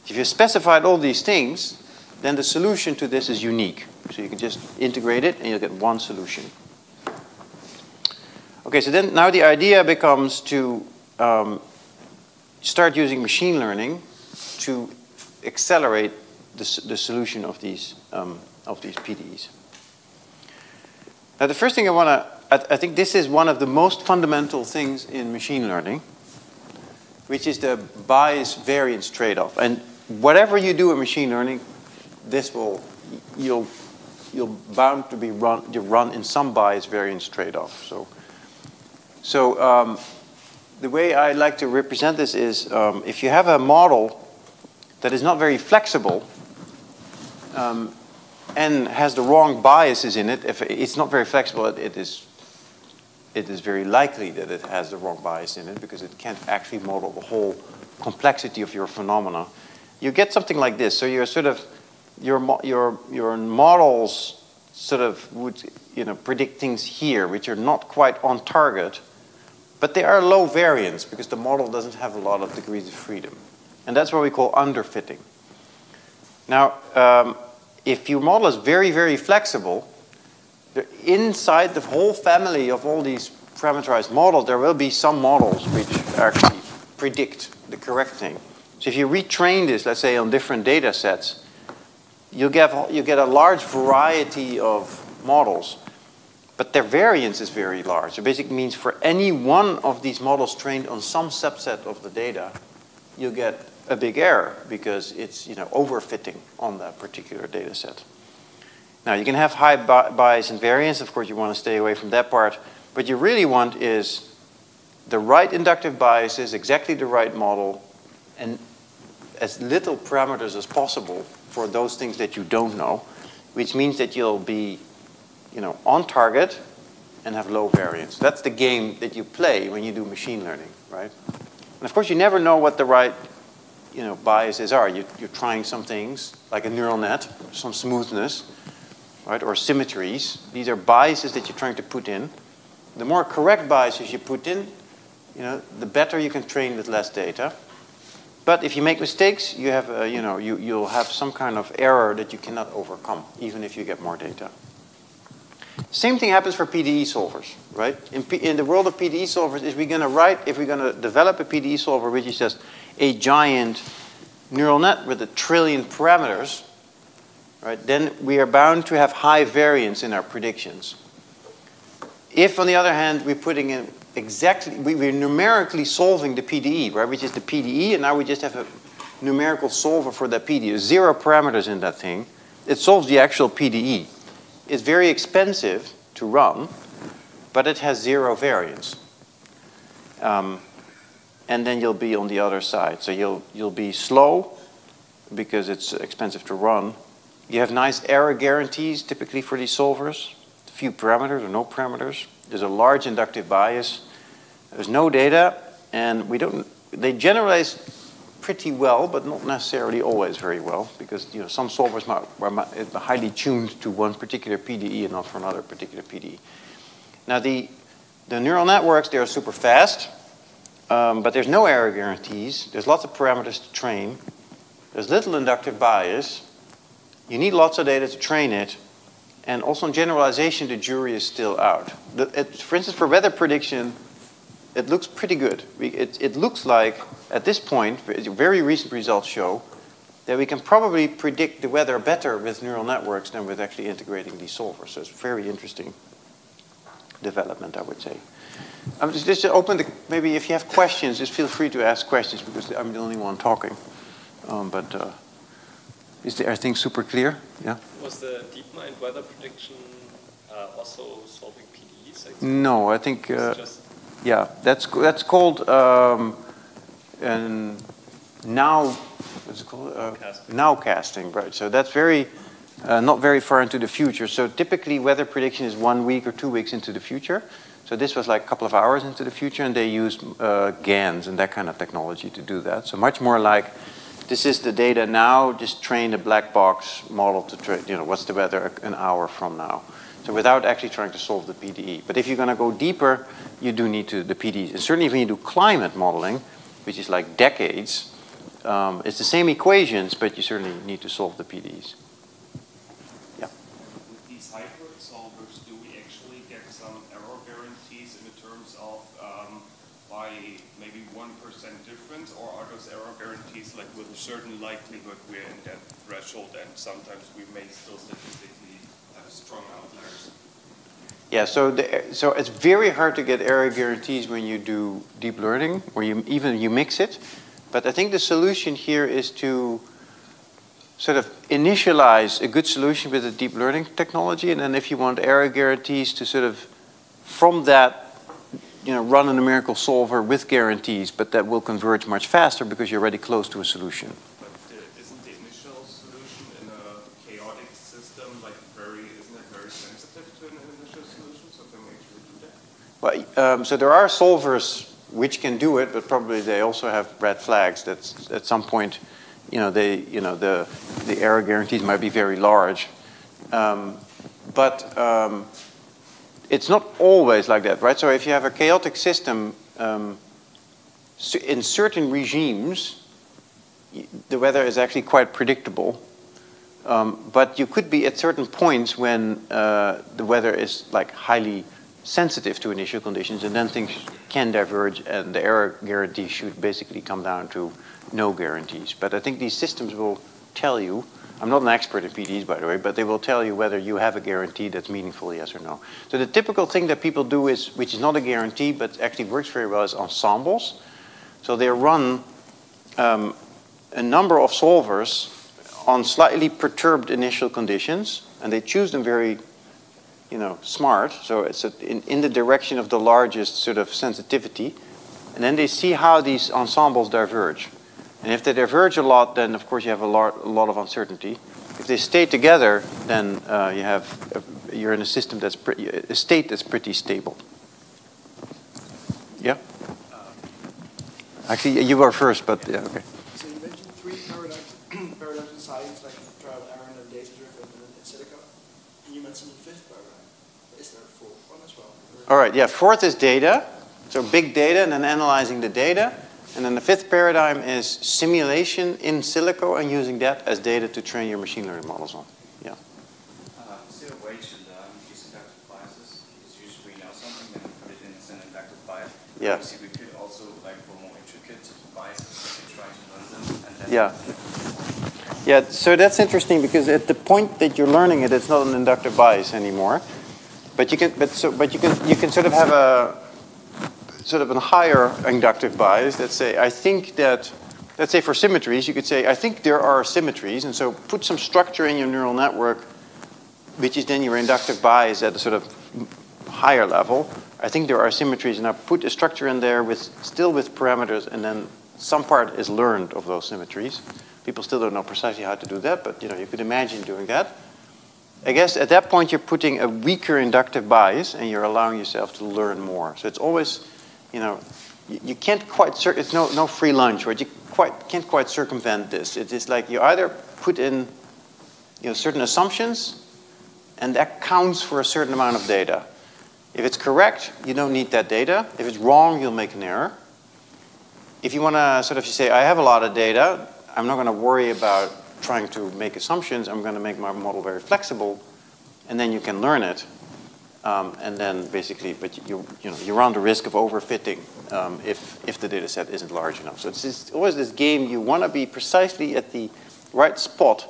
If you specified all these things, then the solution to this is unique. So you can just integrate it and you'll get one solution. Okay, so then now the idea becomes to start using machine learning to accelerate the solution of these PDEs. Now the first thing I think this is one of the most fundamental things in machine learning, which is the bias variance trade-off. And whatever you do in machine learning, you'll bound to be run in some bias variance trade-off. So the way I like to represent this is if you have a model that is not very flexible and has the wrong biases in it, if it's not very flexible, it is very likely that it has the wrong bias in it because it can't actually model the whole complexity of your phenomena. You get something like this. So you're sort of, your models sort of would predict things here which are not quite on target, but they are low variance because the model doesn't have a lot of degrees of freedom. And that's what we call underfitting. Now, if your model is very, very flexible, inside the whole family of all these parameterized models, there will be some models which actually predict the correct thing. So if you retrain this, let's say, on different data sets, you get a large variety of models, but their variance is very large. It basically means for any one of these models trained on some subset of the data, you get a big error because it's overfitting on that particular data set. Now you can have high bias and variance. Of course, you want to stay away from that part. What you really want is the right inductive biases, exactly the right model, and as little parameters as possible for those things that you don't know, which means that you'll be on target and have low variance. That's the game that you play when you do machine learning, right? And of course, you never know what the right biases are. You're trying some things, like a neural net, some smoothness, right, or symmetries. These are biases that you're trying to put in. The more correct biases you put in, the better you can train with less data. But if you make mistakes, you have, you'll have some kind of error that you cannot overcome, even if you get more data. Same thing happens for PDE solvers, right? In the world of PDE solvers, if we're going to develop a PDE solver which is just a giant neural net with 1 trillion parameters, right, then we are bound to have high variance in our predictions. If, on the other hand, we're putting in we're numerically solving the PDE, right, which is the PDE, and now we just have a numerical solver for that PDE. There's 0 parameters in that thing. It solves the actual PDE. It's very expensive to run, but it has 0 variance. And then you'll be on the other side. So you'll be slow because it's expensive to run. You have nice error guarantees typically for these solvers. A few parameters or no parameters. There's a large inductive bias. There's no data, and they generalize pretty well, but not necessarily always very well, because some solvers are highly tuned to one particular PDE and not for another particular PDE. Now the neural networks, they are super fast, but there's no error guarantees. There's lots of parameters to train. There's little inductive bias. You need lots of data to train it. And also in generalization, the jury is still out. For instance, for weather prediction, it looks pretty good. It looks like, at this point, very recent results show that we can probably predict the weather better with neural networks than with actually integrating these solvers. So it's a very interesting development, I would say. Just to open maybe if you have questions, just feel free to ask questions because I'm the only one talking. Are things super clear? Yeah? Was the DeepMind weather prediction also solving PDEs? No, I think, yeah, that's called what's it called? Nowcasting, right? So that's not very far into the future. So typically weather prediction is 1 week or 2 weeks into the future. So this was like a couple of hours into the future, and they used GANs and that kind of technology to do that. So much more like, this is the data now, just train a black box model to train, what's the weather an hour from now. So without actually trying to solve the PDE. But if you're going to go deeper, you do need the PDEs. And certainly when you do climate modeling, which is like decades, it's the same equations, but you certainly need to solve the PDEs. solvers, do we actually get some error guarantees in the terms of by maybe 1% difference, or are those error guarantees like with a certain likelihood we're in that threshold, and sometimes we may still statistically have strong outliers? Yeah, so it's very hard to get error guarantees when you do deep learning, or you mix it. But I think the solution here is to sort of initialize a good solution with a deep learning technology, and then if you want error guarantees to sort of, from that, run a numerical solver with guarantees, but that will converge much faster because you're already close to a solution. But isn't the initial solution in a chaotic system isn't it very sensitive to an initial solution? So can we actually do that? Well, so there are solvers which can do it, but probably they also have red flags that at some point, the error guarantees might be very large. It's not always like that, right? So if you have a chaotic system, in certain regimes, the weather is actually quite predictable. But you could be at certain points when the weather is like highly sensitive to initial conditions, and then things can diverge, and the error guarantee should basically come down to no guarantees. But I think these systems will tell you, I'm not an expert in PDEs, by the way, but they will tell you whether you have a guarantee that's meaningful, yes or no. So the typical thing that people do is, which is not a guarantee, but actually works very well, is ensembles. So they run a number of solvers on slightly perturbed initial conditions, and they choose them very, smart. So it's in the direction of the largest sort of sensitivity. And then they see how these ensembles diverge. And if they diverge a lot, then of course you have a lot of uncertainty. If they stay together, then you're in a system that's a state that's pretty stable. Yeah. Actually, you were first, but yeah, okay. So you mentioned three paradigms in science, like trial and error and data-driven and in silico. And you mentioned the fifth paradigm. Is there a fourth one as well? All right. Yeah. Fourth is data. So big data, and then analyzing the data. And then the fifth paradigm is simulation in silico and using that as data to train your machine learning models on. Yeah. Still way to learn these inductive biases. It's usually we know something, then we put it in as an inductive bias. Yeah. Obviously, we could also, like for more intricate biases, we could try to learn them. And then Yeah, so that's interesting because at the point that you're learning it, it's not an inductive bias anymore. But you can sort of have a higher inductive bias that say, I think that, let's say for symmetries, you could say, I think there are symmetries, and so put some structure in your neural network, which is then your inductive bias at a sort of higher level. I think there are symmetries, and I put a structure in there still with parameters, and then some part is learned of those symmetries. People still don't know precisely how to do that, but you could imagine doing that. I guess at that point you're putting a weaker inductive bias, and you're allowing yourself to learn more. So it's always, you can't quite, it's no free lunch, right? You can't quite circumvent this. It is like you either put in certain assumptions, and that counts for a certain amount of data. If it's correct, you don't need that data. If it's wrong, you'll make an error. If you want to say, I have a lot of data, I'm not going to worry about trying to make assumptions. I'm going to make my model very flexible, and then you can learn it. And then basically, but you run the risk of overfitting if the data set isn't large enough. So it's always this game. You want to be precisely at the right spot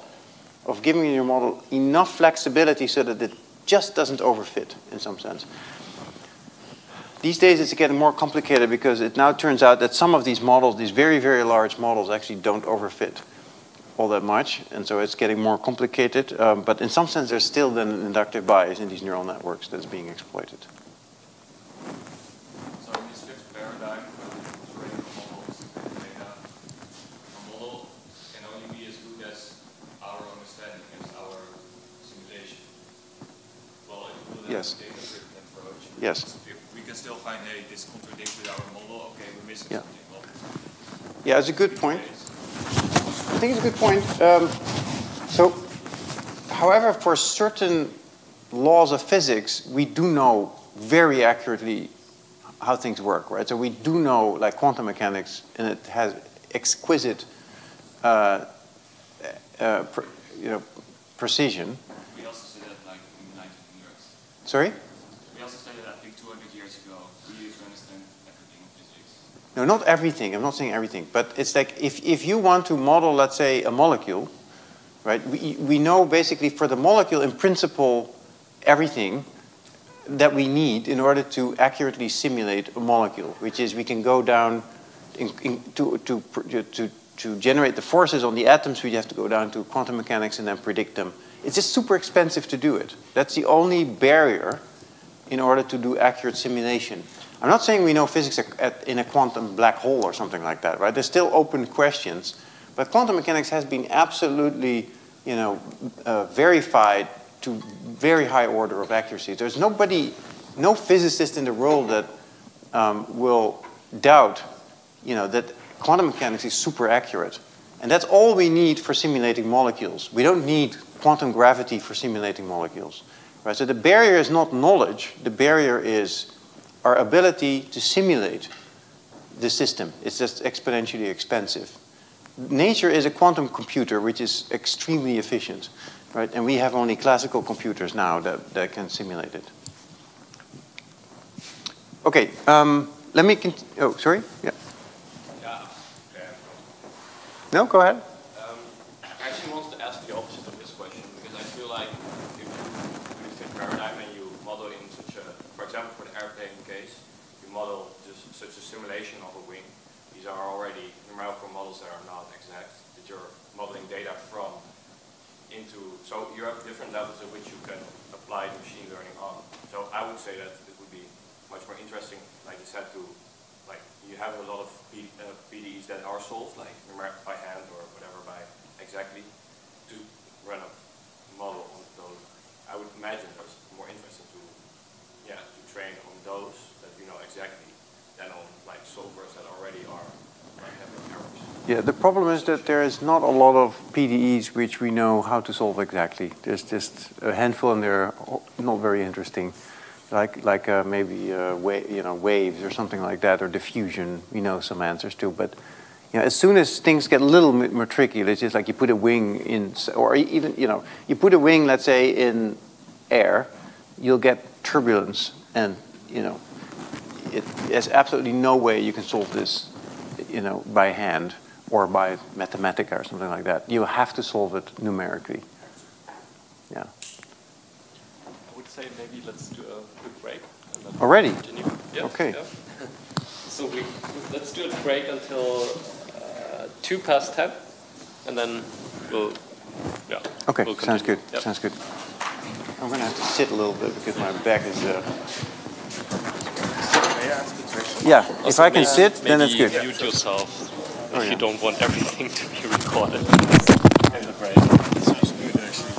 of giving your model enough flexibility so that it just doesn't overfit in some sense. These days it's getting more complicated because it now turns out that some of these models, these very, very large models, actually don't overfit all that much. And so it's getting more complicated. But in some sense, there's still then an inductive bias in these neural networks that's being exploited. So in this fifth paradigm, training models and data, a model can only be as good as our understanding, as our simulation. Well, if we would have a data-driven approach, Yes. we can still find, hey, this contradicts with our model, okay, we're missing something. Well, yeah, it's a good point. I think it's a good point. So, however, for certain laws of physics, we do know very accurately how things work, right? So we do know, like quantum mechanics, and it has exquisite, precision. we also see that like in 1900s. Sorry? We also studied, I think, 200 years ago. We used to understand everything in physics. No, not everything. I'm not saying everything. But it's like if you want to model, let's say, a molecule, right? We know basically for the molecule, in principle, everything that we need in order to accurately simulate a molecule, which is we can go down to generate the forces on the atoms, we have to go down to quantum mechanics and then predict them. It's just super expensive to do it. That's the only barrier in order to do accurate simulation. I'm not saying we know physics in a quantum black hole or something like that, right? There's still open questions, but quantum mechanics has been absolutely, verified to very high order of accuracy. There's no physicist in the world that will doubt, that quantum mechanics is super accurate. And that's all we need for simulating molecules. We don't need quantum gravity for simulating molecules. Right? So the barrier is not knowledge. The barrier is our ability to simulate the system. It's just exponentially expensive. Nature is a quantum computer, which is extremely efficient. Right? And we have only classical computers now that can simulate it. Okay, let me oh, sorry? Yeah. No, go ahead. I actually want to ask the opposite of this question, because I feel like if you do the fit paradigm and you model in such a, for example, for the airplane case, you model just such a simulation of a wing. These are already numerical models that are not exact, that you're modeling data from into, so you have different levels at which you can apply machine learning on. So I would say that it would be much more interesting, like you said, to, like, you have a lot of PDEs that are solved, like by hand or whatever, by exactly, to run a model on those. I would imagine those more interesting to, to train on those that you know exactly than on like solvers that already are like having errors. Yeah, the problem is that there is not a lot of PDEs which we know how to solve exactly. There's just a handful, and they're not very interesting. Like maybe waves or something like that, or diffusion. We know some answers to, but as soon as things get a little bit more tricky, it's just like you put a wing in, or even you put a wing, let's say, in air, you'll get turbulence, and there's absolutely no way you can solve this, by hand or by Mathematica or something like that. You have to solve it numerically. Yeah. I would say maybe let's do a quick break. And then Already? continue. Yeah, Okay. Yeah. So let's do a break until 10:02, and then we'll, Okay, we'll sounds good. Yep. Sounds good. I'm going to have to sit a little bit because my back is... May I ask a question? Yeah, if Also, I can sit, then it's good. Maybe mute yourself Oh, if yeah. you don't want everything to be recorded. In the break. Sounds good, actually.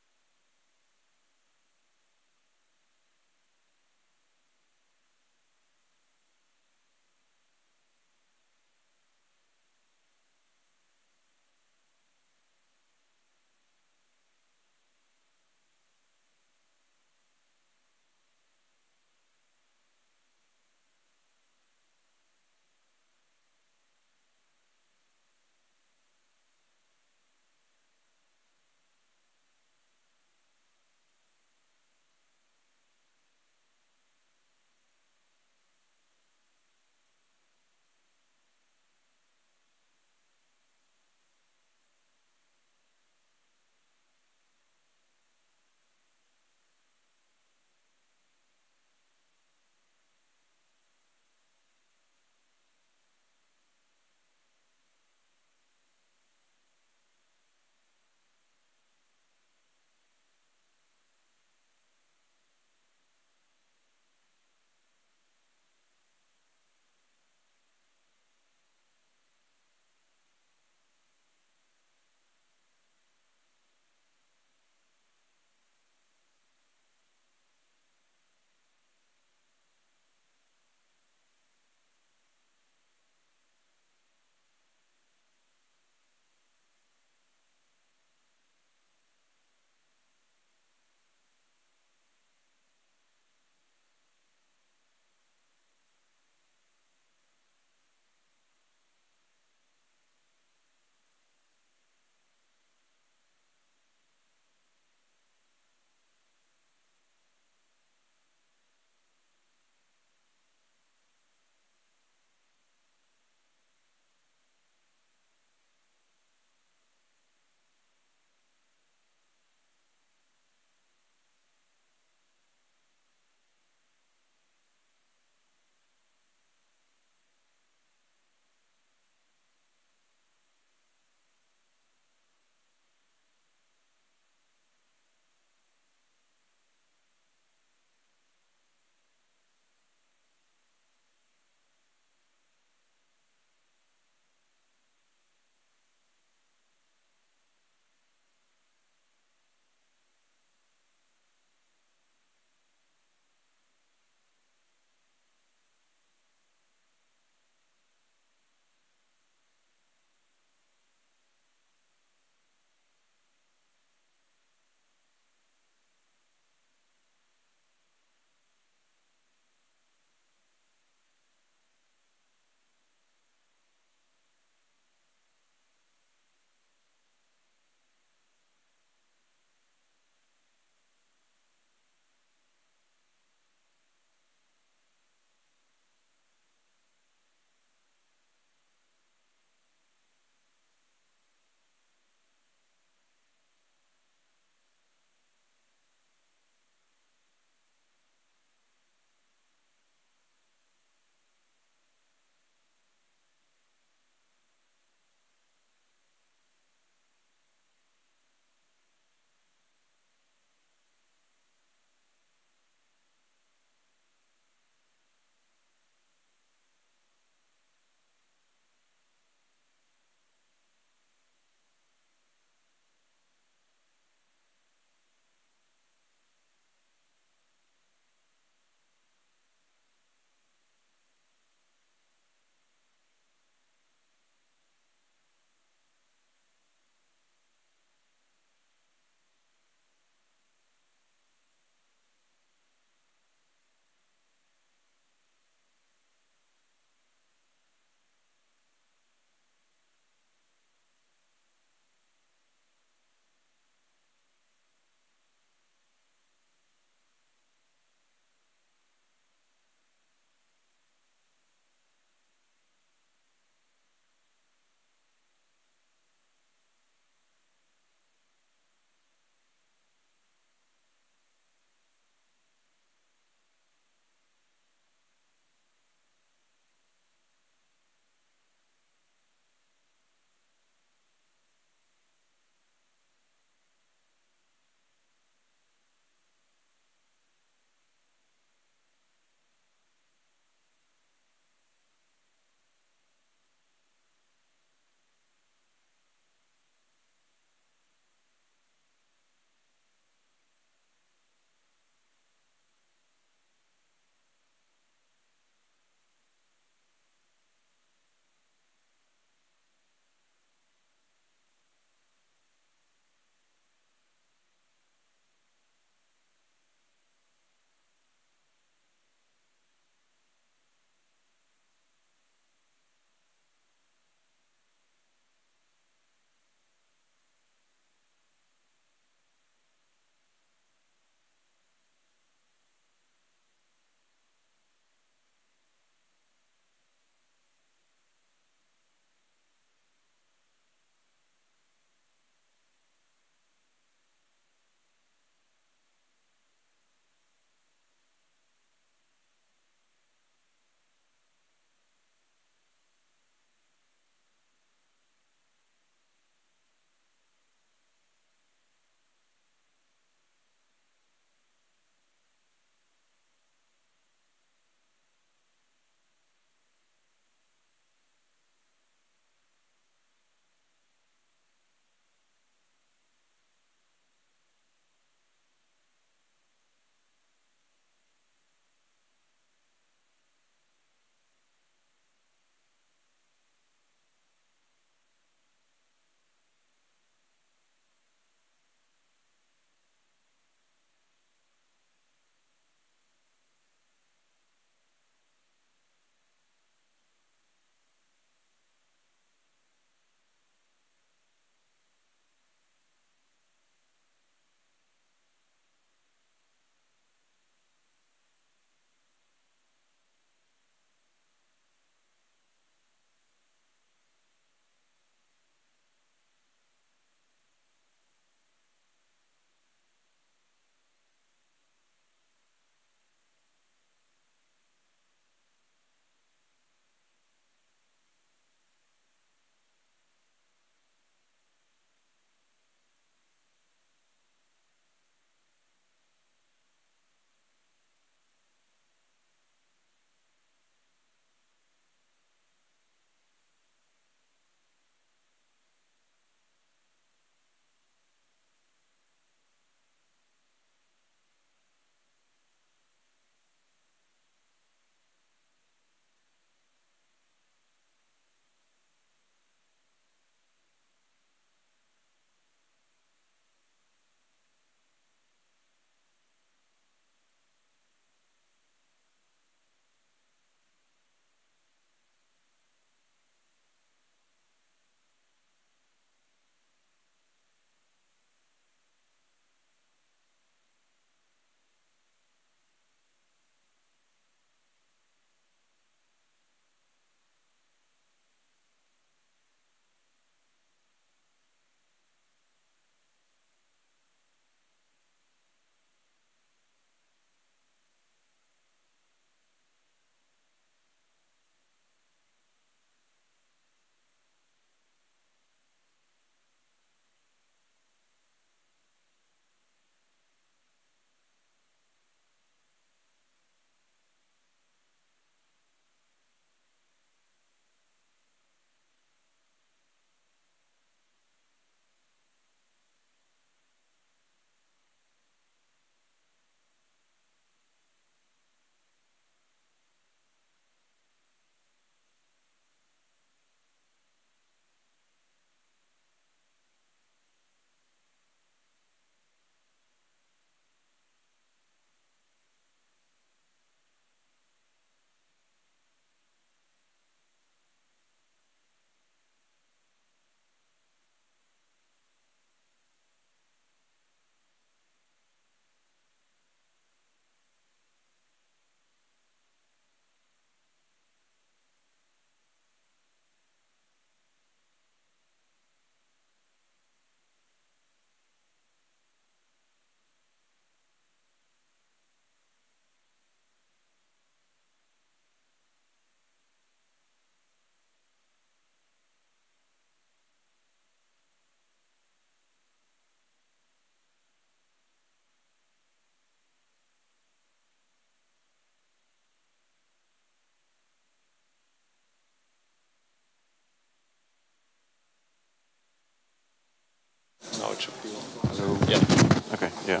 it should be on. Hello. Yeah. Okay, yeah.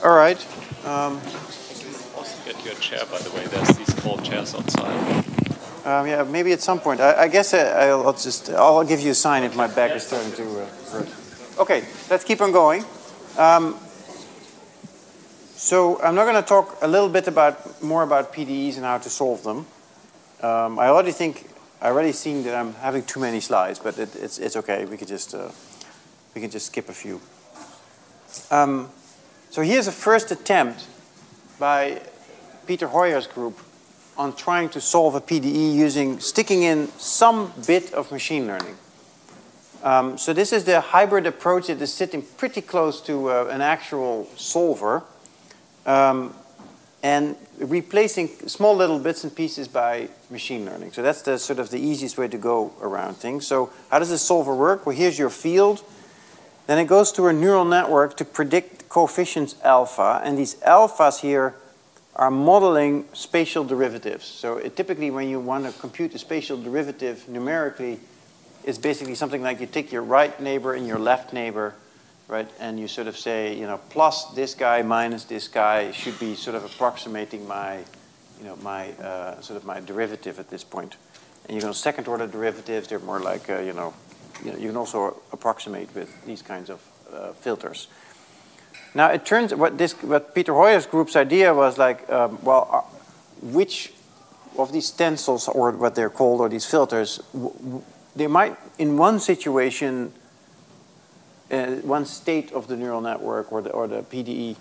All right. All right. You can also get your chair, by the way. There's these cold chairs outside. Yeah, maybe at some point. I guess I'll give you a sign if my back is starting to hurt. Okay, let's keep on going. So I'm now going to talk a little bit more about PDEs and how to solve them. I already seen that I'm having too many slides, but it's okay. We can just skip a few. So here's a first attempt by Peter Hoyer's group on trying to solve a PDE sticking in some bit of machine learning. So this is the hybrid approach that is sitting pretty close to an actual solver, and replacing small little bits and pieces by machine learning. So that's the sort of the easiest way to go around things. So how does this solver work? Well, here's your field. Then it goes to a neural network to predict coefficients alpha, and these alphas here are modeling spatial derivatives. So typically when you want to compute a spatial derivative numerically, it's basically something like you take your right neighbor and your left neighbor, right, and you sort of say, you know, plus this guy minus this guy should be sort of approximating my, you know, sort of my derivative at this point. And you know, second order derivatives, they're more like, you know, you can also approximate with these kinds of filters. Now it turns what Peter Hoyer's group's idea was like, which of these stencils, or what they're called, or these filters, they might, in one situation, one state of the neural network or the PDE,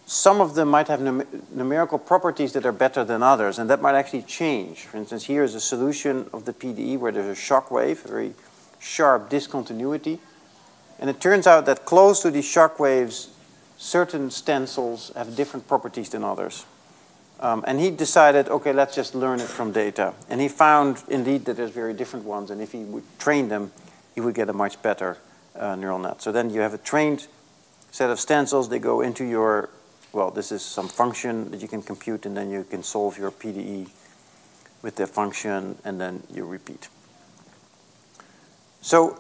some of them might have numerical properties that are better than others, and that might actually change. For instance, here is a solution of the PDE where there's a shock wave, a very sharp discontinuity, and it turns out that close to these shock waves, certain stencils have different properties than others. And he decided, okay, let's just learn it from data. And he found, indeed, that there's very different ones, and if he would train them, he would get a much better neural net. So then you have a trained set of stencils. They go into your, well, this is some function that you can compute, and then you can solve your PDE with the function, and then you repeat. So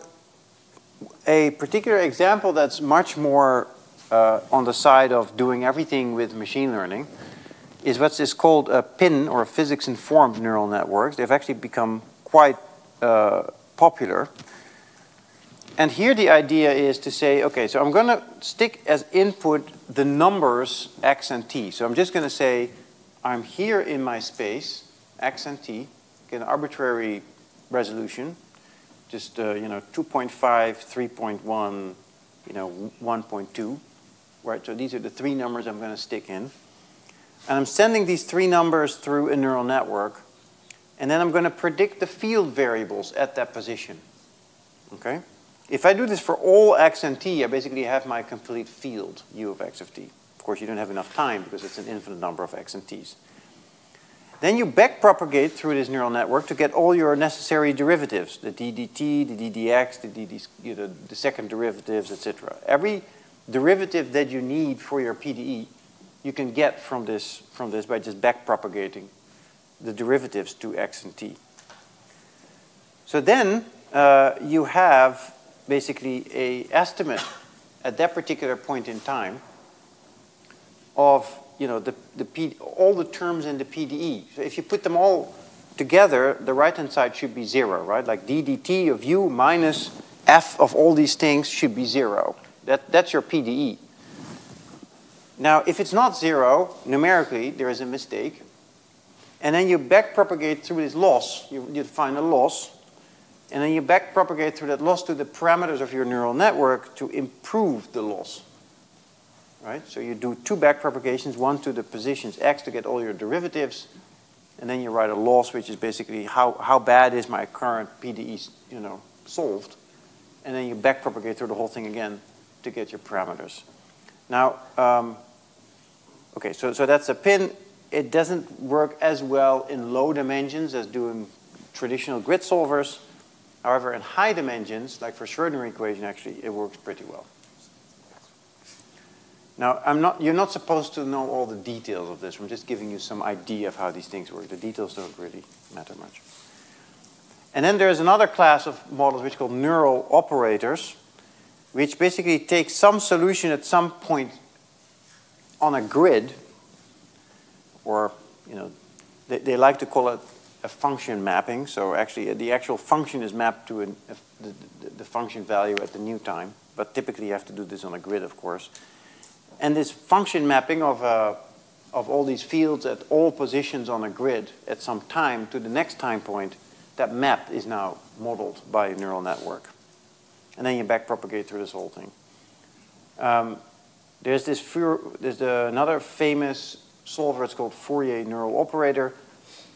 a particular example that's much more on the side of doing everything with machine learning is what's called a PIN, or physics-informed neural networks. They've actually become quite popular. And here the idea is to say, okay, so I'm going to stick as input the numbers x and t. So I'm just going to say, I'm here in my space, x and t, get an arbitrary resolution, just you know, 2.5, 3.1, you know, 1.2. Right, so these are the three numbers I'm going to stick in. And I'm sending these three numbers through a neural network. And then I'm going to predict the field variables at that position. Okay? If I do this for all x and t, I basically have my complete field, u of x of t. Of course, you don't have enough time because it's an infinite number of x and t's. Then you backpropagate through this neural network to get all your necessary derivatives, the d dt, the d dx, the second derivatives, etc. Every derivative that you need for your PDE, you can get from this by just backpropagating the derivatives to x and t. So then you have basically an estimate at that particular point in time of, you know, all the terms in the PDE. So if you put them all together, the right-hand side should be 0, right? Like d dt of u minus f of all these things should be 0. That's your PDE. Now, if it's not 0, numerically, there is a mistake. And then you backpropagate through this loss. You find a loss. And then you backpropagate through that loss to the parameters of your neural network to improve the loss. Right? So you do two backpropagations, one to the positions x to get all your derivatives, and then you write a loss, which is basically how bad is my current PDE, you know, solved. And then you backpropagate through the whole thing again to get your parameters. Now, okay, so that's a PIN. It doesn't work as well in low dimensions as doing traditional grid solvers. However, in high dimensions, like for Schrödinger equation, actually, it works pretty well. Now, you're not supposed to know all the details of this. I'm just giving you some idea of how these things work. The details don't really matter much. And then there's another class of models which are called neural operators, which basically take some solution at some point on a grid, or they like to call it a function mapping. So actually, the actual function is mapped to the function value at the new time. But typically, you have to do this on a grid, of course. And this function mapping of all these fields at all positions on a grid at some time to the next time point, that map is now modeled by a neural network. And then you backpropagate through this whole thing. There's another famous solver. It's called Fourier neural operator.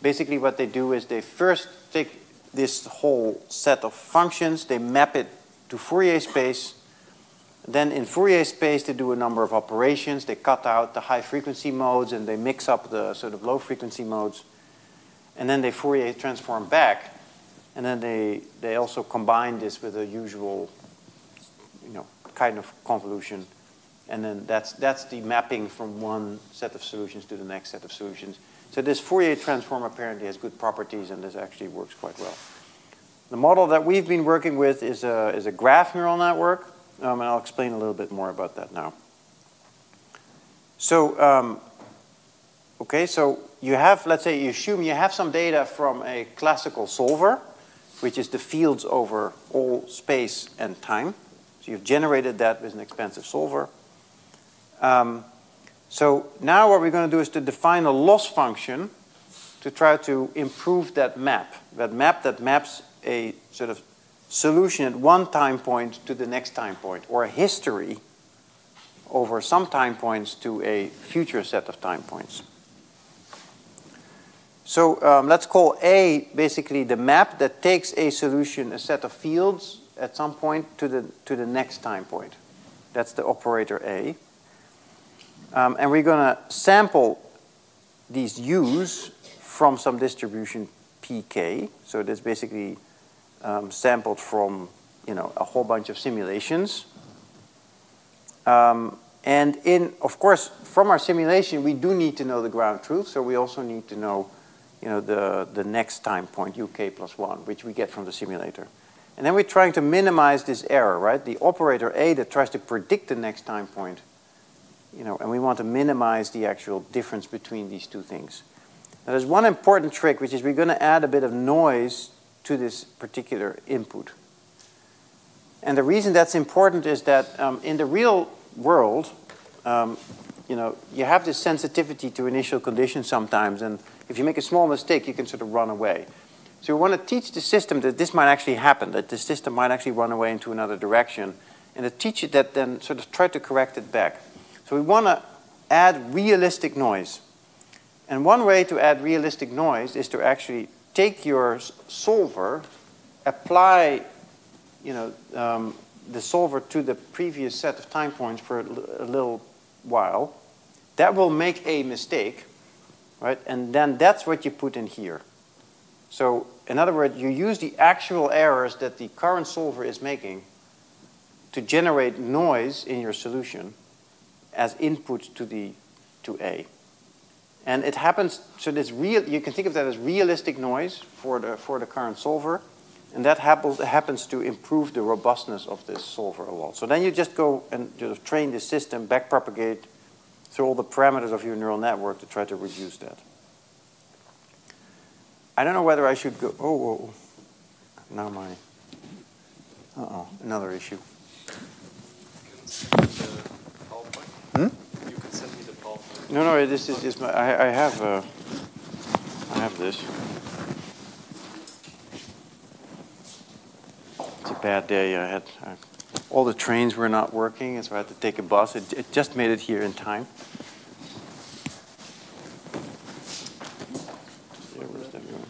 Basically, what they do is they first take this whole set of functions, they map it to Fourier space. Then in Fourier space, they do a number of operations. They cut out the high-frequency modes, and they mix up the sort of low-frequency modes. And then they Fourier transform back. And then they also combine this with a usual kind of convolution. And then that's the mapping from one set of solutions to the next set of solutions. So this Fourier transform apparently has good properties, and this actually works quite well. The model that we've been working with is a graph neural network. And I'll explain a little bit more about that now. So, okay, so you have, let's say you assume you have some data from a classical solver, which is the fields over all space and time. So you've generated that with an expensive solver. So now what we're going to do is to define a loss function to try to improve that map that maps a sort of solution at one time point to the next time point, or a history over some time points to a future set of time points. So let's call A basically the map that takes a solution, a set of fields at some point to the next time point. That's the operator A. And we're going to sample these U's from some distribution pk. So that's basically sampled from a whole bunch of simulations. And of course, from our simulation, we do need to know the ground truth. So we also need to know the next time point, uk plus 1, which we get from the simulator. And then we're trying to minimize this error, right? The operator A that tries to predict the next time point, and we want to minimize the actual difference between these two things. Now, there's one important trick, which is we're going to add a bit of noise to this particular input. And the reason that's important is that in the real world, you have this sensitivity to initial conditions sometimes, and if you make a small mistake, you can sort of run away. So we want to teach the system that this might actually happen, that the system might actually run away into another direction, and to teach it that then sort of try to correct it back. So we want to add realistic noise. And one way to add realistic noise is to actually take your solver, apply the solver to the previous set of time points for a little while. That will make a mistake, right? And then that's what you put in here. So in other words, you use the actual errors that the current solver is making to generate noise in your solution as input to A. And it happens, so this you can think of that as realistic noise for the current solver, and that happens to improve the robustness of this solver a lot. So then you just go and just train the system, backpropagate through all the parameters of your neural network to try to reduce that. I don't know whether I should go, now another issue. You can send me the PowerPoint. No, this is my, I have this. It's a bad day. All the trains were not working, and so I had to take a bus. It just made it here in time. Yeah, where's that going?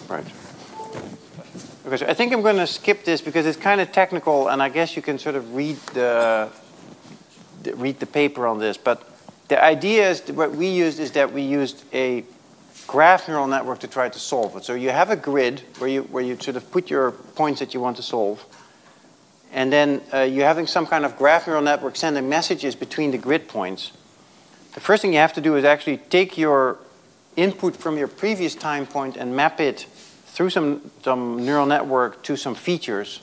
Right. Okay, so I think I'm going to skip this because it's kind of technical, and I guess you can sort of read the paper on this. But the idea is what we used is that we used a graph neural network to try to solve it. So you have a grid where you sort of put your points that you want to solve, And then you're having some kind of graph neural network sending messages between the grid points. The first thing you have to do is actually take your input from your previous time point and map it through some neural network to some features.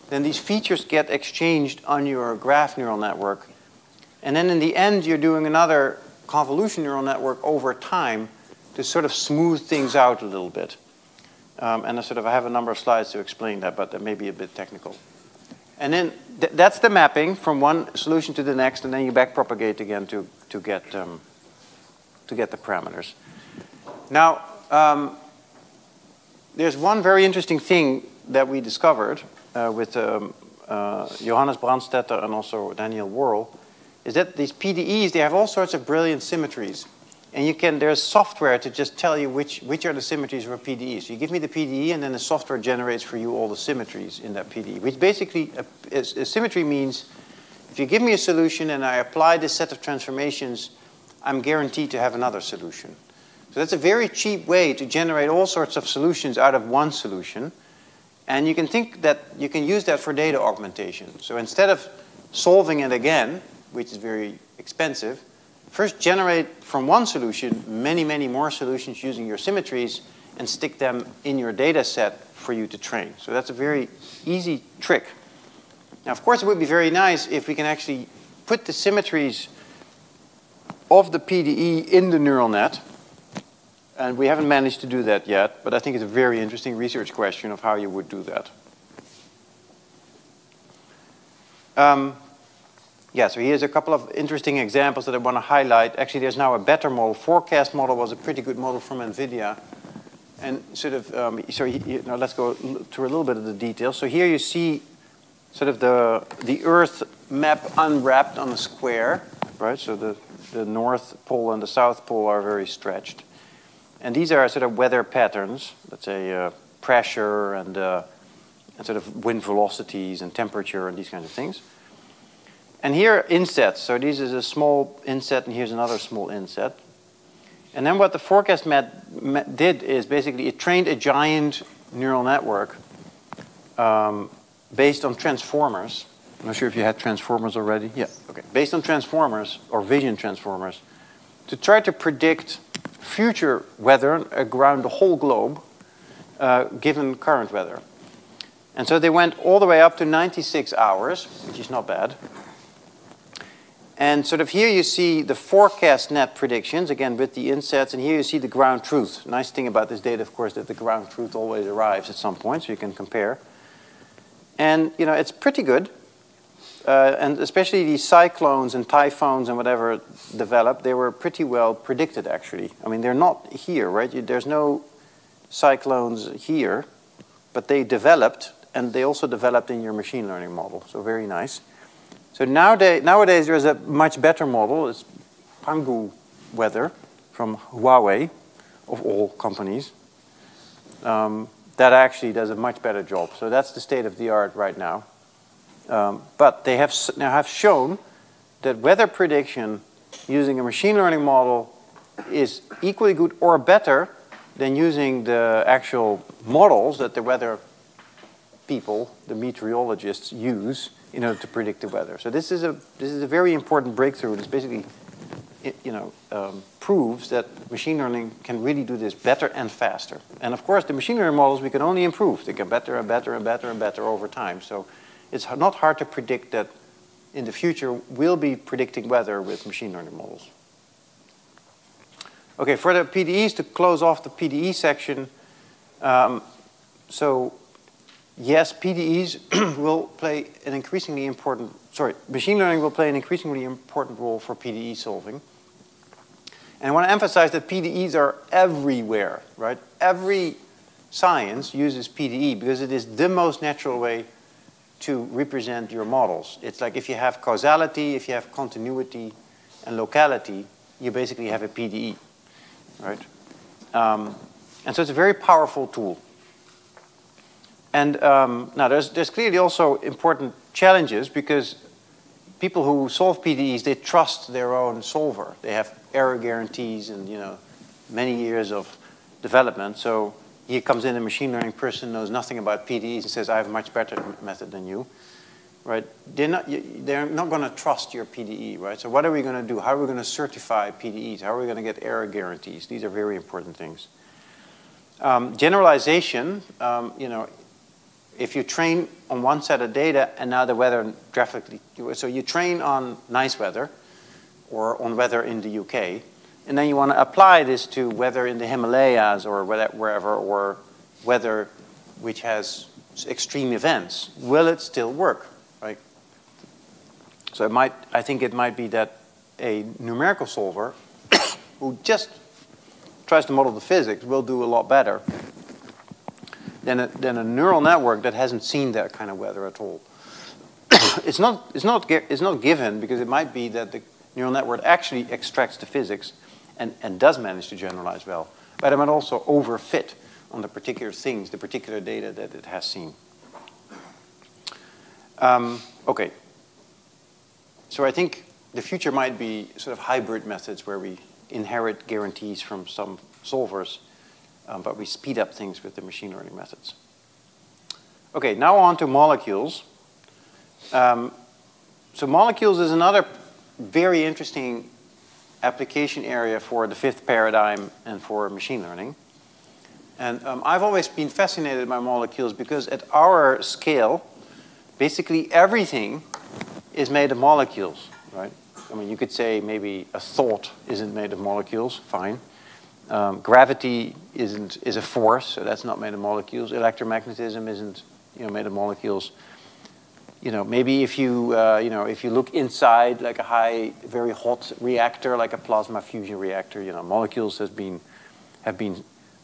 Then these features get exchanged on your graph neural network. And then in the end, you're doing another convolution neural network over time to sort of smooth things out a little bit. And I have a number of slides to explain that, but that may be a bit technical. And then that's the mapping from one solution to the next, and then you backpropagate again to get the parameters. Now, there's one very interesting thing that we discovered with Johannes Brandstetter and also Daniel Worrell, is that these PDEs, they have all sorts of brilliant symmetries. And there's software to just tell you which are the symmetries of a PDE. So you give me the PDE, and then the software generates for you all the symmetries in that PDE, which basically, a symmetry means if you give me a solution and I apply this set of transformations, I'm guaranteed to have another solution. So that's a very cheap way to generate all sorts of solutions out of one solution. And you can think that you can use that for data augmentation. So instead of solving it again, which is very expensive, first generate from one solution many, many more solutions using your symmetries and stick them in your data set for you to train. So that's a very easy trick. Now, of course, it would be very nice if we can actually put the symmetries of the PDE in the neural net. And we haven't managed to do that yet, but I think it's a very interesting research question of how you would do that. Yeah, so here's a couple of interesting examples that I want to highlight. Actually, there's now a better model. Forecast model was a pretty good model from NVIDIA. And now let's go through a little bit of the details. So here you see sort of the Earth map unwrapped on a square, right? So the North Pole and the South Pole are very stretched. And these are sort of weather patterns, let's say pressure and sort of wind velocities and temperature and these kinds of things. And here, insets. So this is a small inset, and here's another small inset. And then what the forecast did is basically it trained a giant neural network based on transformers. I'm not sure if you had transformers already. Yeah, okay. Based on transformers, or vision transformers, to try to predict future weather around the whole globe, given current weather. And so they went all the way up to 96 hours, which is not bad. And sort of here you see the forecast net predictions, again with the insets, and here you see the ground truth. Nice thing about this data, of course, that the ground truth always arrives at some point, so you can compare. And it's pretty good. And especially these cyclones and typhoons and whatever developed, they were pretty well predicted, actually. I mean, they're not here, right? There's no cyclones here, but they developed, and they also developed in your machine learning model, so very nice. So nowadays, there's a much better model. It's Pangu weather from Huawei, of all companies, that actually does a much better job. So that's the state of the art right now. But they now have shown that weather prediction using a machine learning model is equally good or better than using the actual models that the weather people, the meteorologists, use in order to predict the weather. So this is a very important breakthrough. This basically, proves that machine learning can really do this better and faster. And of course, the machine learning models we can only improve. They get better and better and better and better over time. So it's not hard to predict that in the future we'll be predicting weather with machine learning models. Okay, for the PDEs, to close off the PDE section, so yes, PDEs will play an increasingly important, machine learning will play an increasingly important role for PDE solving. And I want to emphasize that PDEs are everywhere, right? Every science uses PDE because it is the most natural way to represent your models. It's like if you have causality, if you have continuity and locality, you basically have a PDE, right? And so it's a very powerful tool. And now there's clearly also important challenges because people who solve PDEs, they trust their own solver. They have error guarantees and many years of development. So here comes in a machine learning person who knows nothing about PDEs and says, I have a much better method than you. right? They're not going to trust your PDE, right? So what are we going to do? How are we going to certify PDEs? How are we going to get error guarantees? These are very important things. Generalization, you know, if you train on one set of data and now the weather graphically, so you train on nice weather or on weather in the UK, and then you want to apply this to weather in the Himalayas or wherever, or weather which has extreme events. Will it still work, right? So it might, I think it might be that a numerical solver who just tries to model the physics will do a lot better than a neural network that hasn't seen that kind of weather at all. It's not given, because it might be that the neural network actually extracts the physics and does manage to generalize well, but it might also overfit on the particular things, the particular data that it has seen. Okay. So I think the future might be sort of hybrid methods where we inherit guarantees from some solvers, but we speed up things with the machine learning methods. Okay, now on to molecules. So molecules is another very interesting application area for the fifth paradigm and for machine learning. And I've always been fascinated by molecules because at our scale, basically everything is made of molecules, right? I mean, you could say maybe a thought isn't made of molecules, fine. Gravity is a force, so that's not made of molecules. Electromagnetism isn't, you know, made of molecules. You know, maybe if you if you look inside like a very hot reactor, like a plasma fusion reactor, you know, molecules have been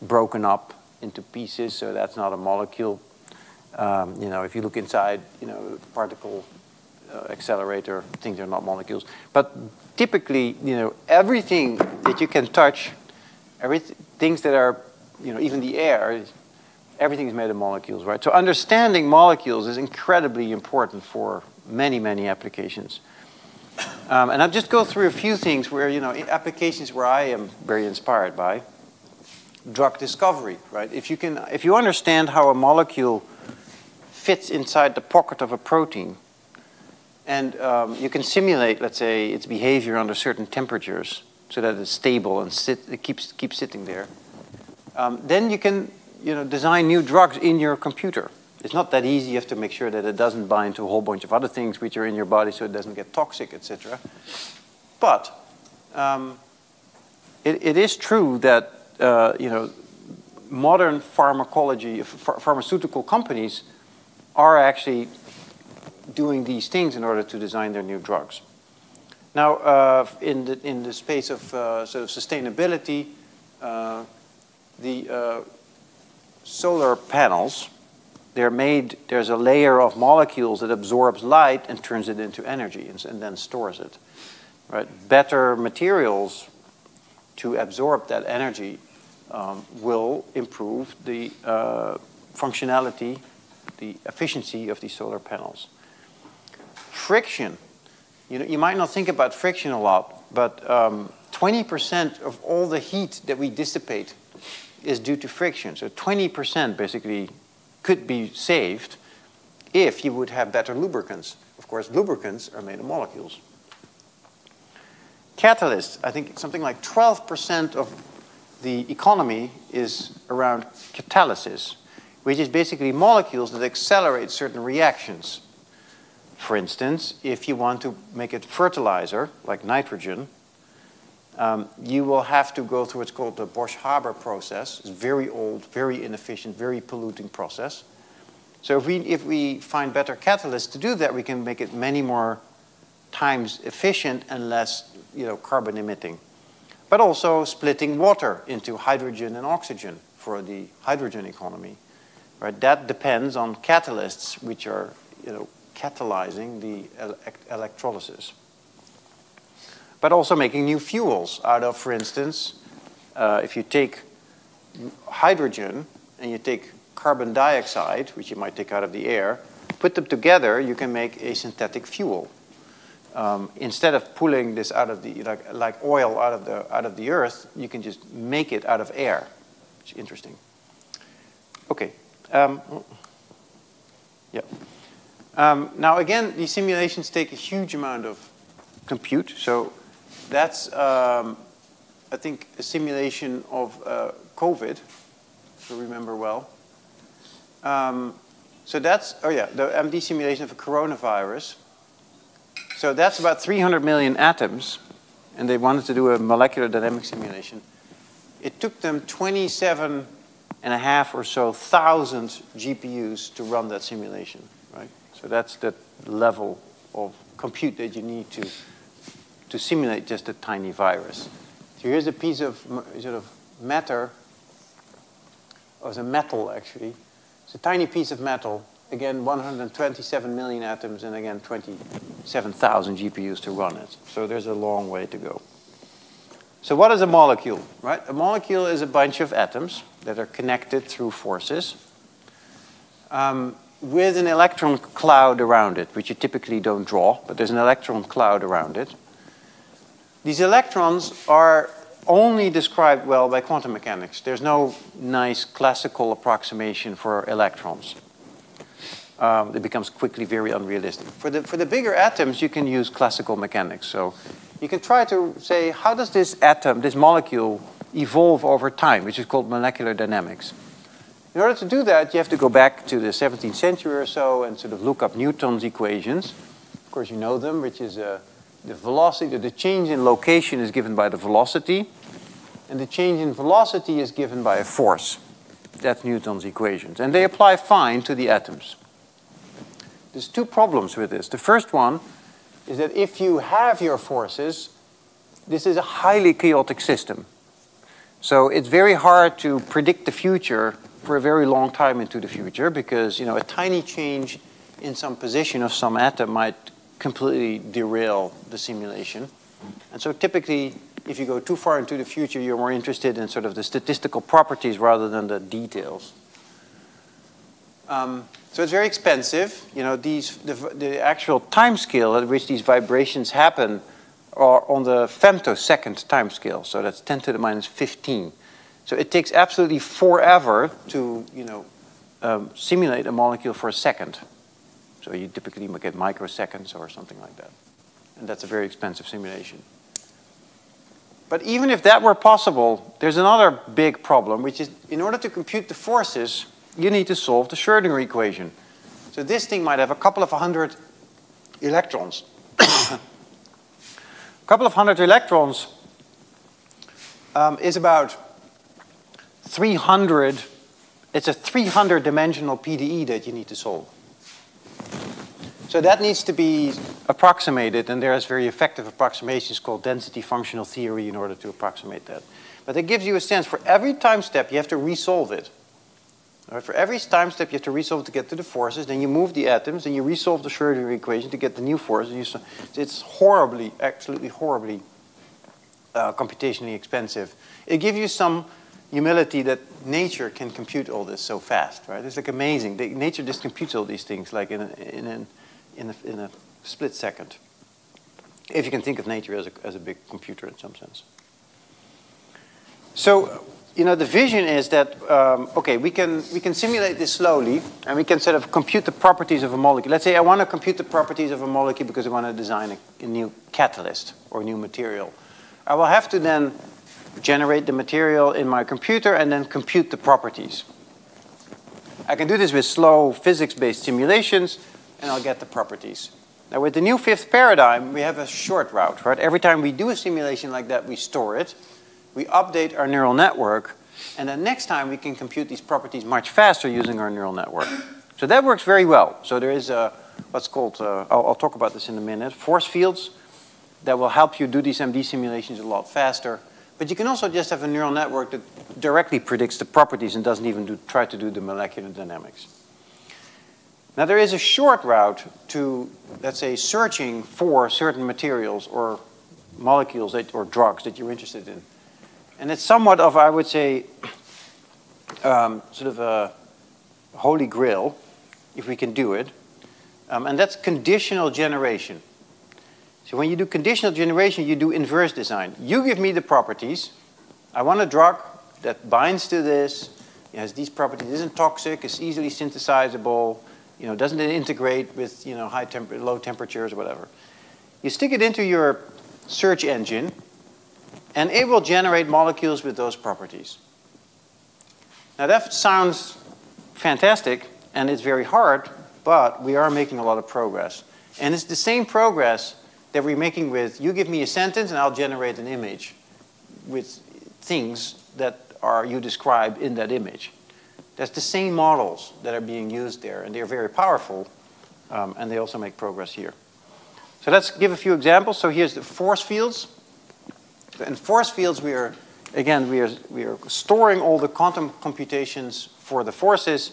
broken up into pieces, so that's not a molecule. You know, if you look inside, you know, particle accelerator, things are not molecules. But typically, you know, everything that you can touch, things that are, you know, even the air, everything is made of molecules, right? So understanding molecules is incredibly important for many, many applications. And I'll just go through a few things where, you know, applications where I am very inspired by. Drug discovery, right? If you understand how a molecule fits inside the pocket of a protein, and you can simulate, let's say, its behavior under certain temperatures so that it's stable and it keeps sitting there, then you can, you know, design new drugs in your computer. It's not that easy. You have to make sure that it doesn't bind to a whole bunch of other things which are in your body so it doesn't get toxic, etc. But it is true that you know, modern pharmaceutical companies are actually doing these things in order to design their new drugs. Now, in the space of sort of sustainability, the solar panels, there's a layer of molecules that absorbs light and turns it into energy and then stores it, right? Better materials to absorb that energy will improve the functionality, the efficiency of these solar panels. Friction. You know, you might not think about friction a lot, but 20% of all the heat that we dissipate is due to friction. So 20% basically could be saved if you would have better lubricants. Of course, lubricants are made of molecules. Catalysts. I think something like 12% of the economy is around catalysis, which is basically molecules that accelerate certain reactions. For instance, if you want to make it fertilizer, like nitrogen, you will have to go through what's called the Bosch-Haber process. It's very old, very inefficient, very polluting process. So if we find better catalysts to do that, we can make it many more times efficient and less, you know, carbon emitting. But also splitting water into hydrogen and oxygen for the hydrogen economy. Right? That depends on catalysts which are, you know, catalyzing the electrolysis. But also making new fuels out of, for instance, if you take hydrogen and you take carbon dioxide, which you might take out of the air, put them together, you can make a synthetic fuel. Instead of pulling this out of the, like oil out of the earth, you can just make it out of air. Which is interesting. Okay. Yeah. Now again, these simulations take a huge amount of compute. So that's, I think, a simulation of COVID, if I remember well. So that's, oh yeah, the MD simulation of a coronavirus. So that's about 300 million atoms, and they wanted to do a molecular dynamics simulation. It took them 27.5 or so thousand GPUs to run that simulation, right? So that's the level of compute that you need to simulate just a tiny virus. So here's a piece of sort of matter, or it's a metal actually. It's a tiny piece of metal. Again, 127 million atoms, and again, 27,000 GPUs to run it. So there's a long way to go. So what is a molecule, right? A molecule is a bunch of atoms that are connected through forces with an electron cloud around it, which you typically don't draw, but there's an electron cloud around it. These electrons are only described well by quantum mechanics. There's no nice classical approximation for electrons. It becomes quickly very unrealistic. For the bigger atoms, you can use classical mechanics. So you can try to say, how does this atom, this molecule, evolve over time, which is called molecular dynamics. In order to do that, you have to go back to the 17th century or so and sort of look up Newton's equations. Of course, you know them, which is the velocity, the change in location is given by the velocity, and the change in velocity is given by a force. That's Newton's equations. And they apply fine to the atoms. There's two problems with this. The first one is that if you have your forces, this is a highly chaotic system. So it's very hard to predict the future for a very long time into the future because, you know, a tiny change in some position of some atom might completely derail the simulation. And so typically, if you go too far into the future, you're more interested in sort of the statistical properties rather than the details. So it's very expensive. You know, the actual time scale at which these vibrations happen are on the femtosecond time scale. So that's 10 to the minus 15. So it takes absolutely forever to, you know, simulate a molecule for a second. So you typically get microseconds or something like that. And that's a very expensive simulation. But even if that were possible, there's another big problem, which is in order to compute the forces, you need to solve the Schrödinger equation. So this thing might have a couple of hundred electrons. A couple of hundred electrons is about 300, it's a 300-dimensional PDE that you need to solve. So that needs to be approximated, and there's very effective approximations called density functional theory in order to approximate that. But it gives you a sense for every time step you have to resolve it. Right, for every time step you have to resolve it to get to the forces, then you move the atoms, and you resolve the Schrödinger equation to get the new forces. It's horribly, absolutely horribly computationally expensive. It gives you some humility that nature can compute all this so fast, right? It's like amazing. Nature just computes all these things like in a split second. If you can think of nature as a big computer in some sense. So, you know, the vision is that, okay, we can simulate this slowly, and we can sort of compute the properties of a molecule. Let's say I want to compute the properties of a molecule because I want to design a new catalyst or a new material. I will have to then generate the material in my computer and then compute the properties. I can do this with slow physics-based simulations, and I'll get the properties. Now, with the new fifth paradigm, we have a short route, right? Every time we do a simulation like that, we store it. We update our neural network, and then next time we can compute these properties much faster using our neural network. So that works very well. So there is what's called, I'll talk about this in a minute, force fields that will help you do these MD simulations a lot faster. But you can also just have a neural network that directly predicts the properties and doesn't even try to do the molecular dynamics. Now there is a short route to, let's say, searching for certain materials or molecules or drugs that you're interested in. And it's somewhat of, I would say, sort of a holy grail, if we can do it. And that's conditional generation. So when you do conditional generation, you do inverse design. You give me the properties. I want a drug that binds to this. It has these properties. It isn't toxic. It's easily synthesizable. You know, doesn't it integrate with, you know, low temperatures or whatever? You stick it into your search engine, and it will generate molecules with those properties. Now that sounds fantastic, and it's very hard, but we are making a lot of progress. And it's the same progress that we're making with, you give me a sentence and I'll generate an image with things that are you describe in that image. That's the same models that are being used there, and they're very powerful, and they also make progress here. So let's give a few examples. So here's the force fields. In force fields, we are storing all the quantum computations for the forces,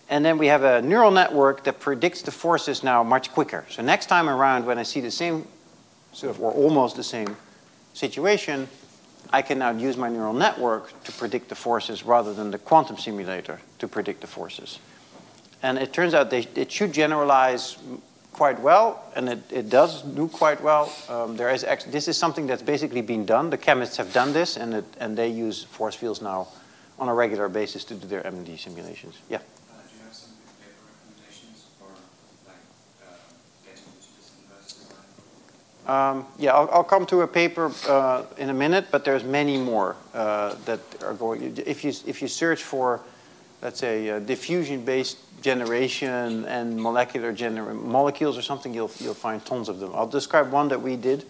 and then we have a neural network that predicts the forces now much quicker. So next time around, when I see the same, sort of, or almost the same situation, I can now use my neural network to predict the forces rather than the quantum simulator to predict the forces. And it turns out it should generalize quite well, and it does do quite well. This is something that's basically been done. The chemists have done this, and they use force fields now on a regular basis to do their MD simulations. Yeah? Do you have some paper recommendations for getting into this inverse design? Yeah, I'll come to a paper in a minute, but there's many more that are going. If you search for, let's say, diffusion-based generation and molecular molecules or something, you'll find tons of them. I'll describe one that we did,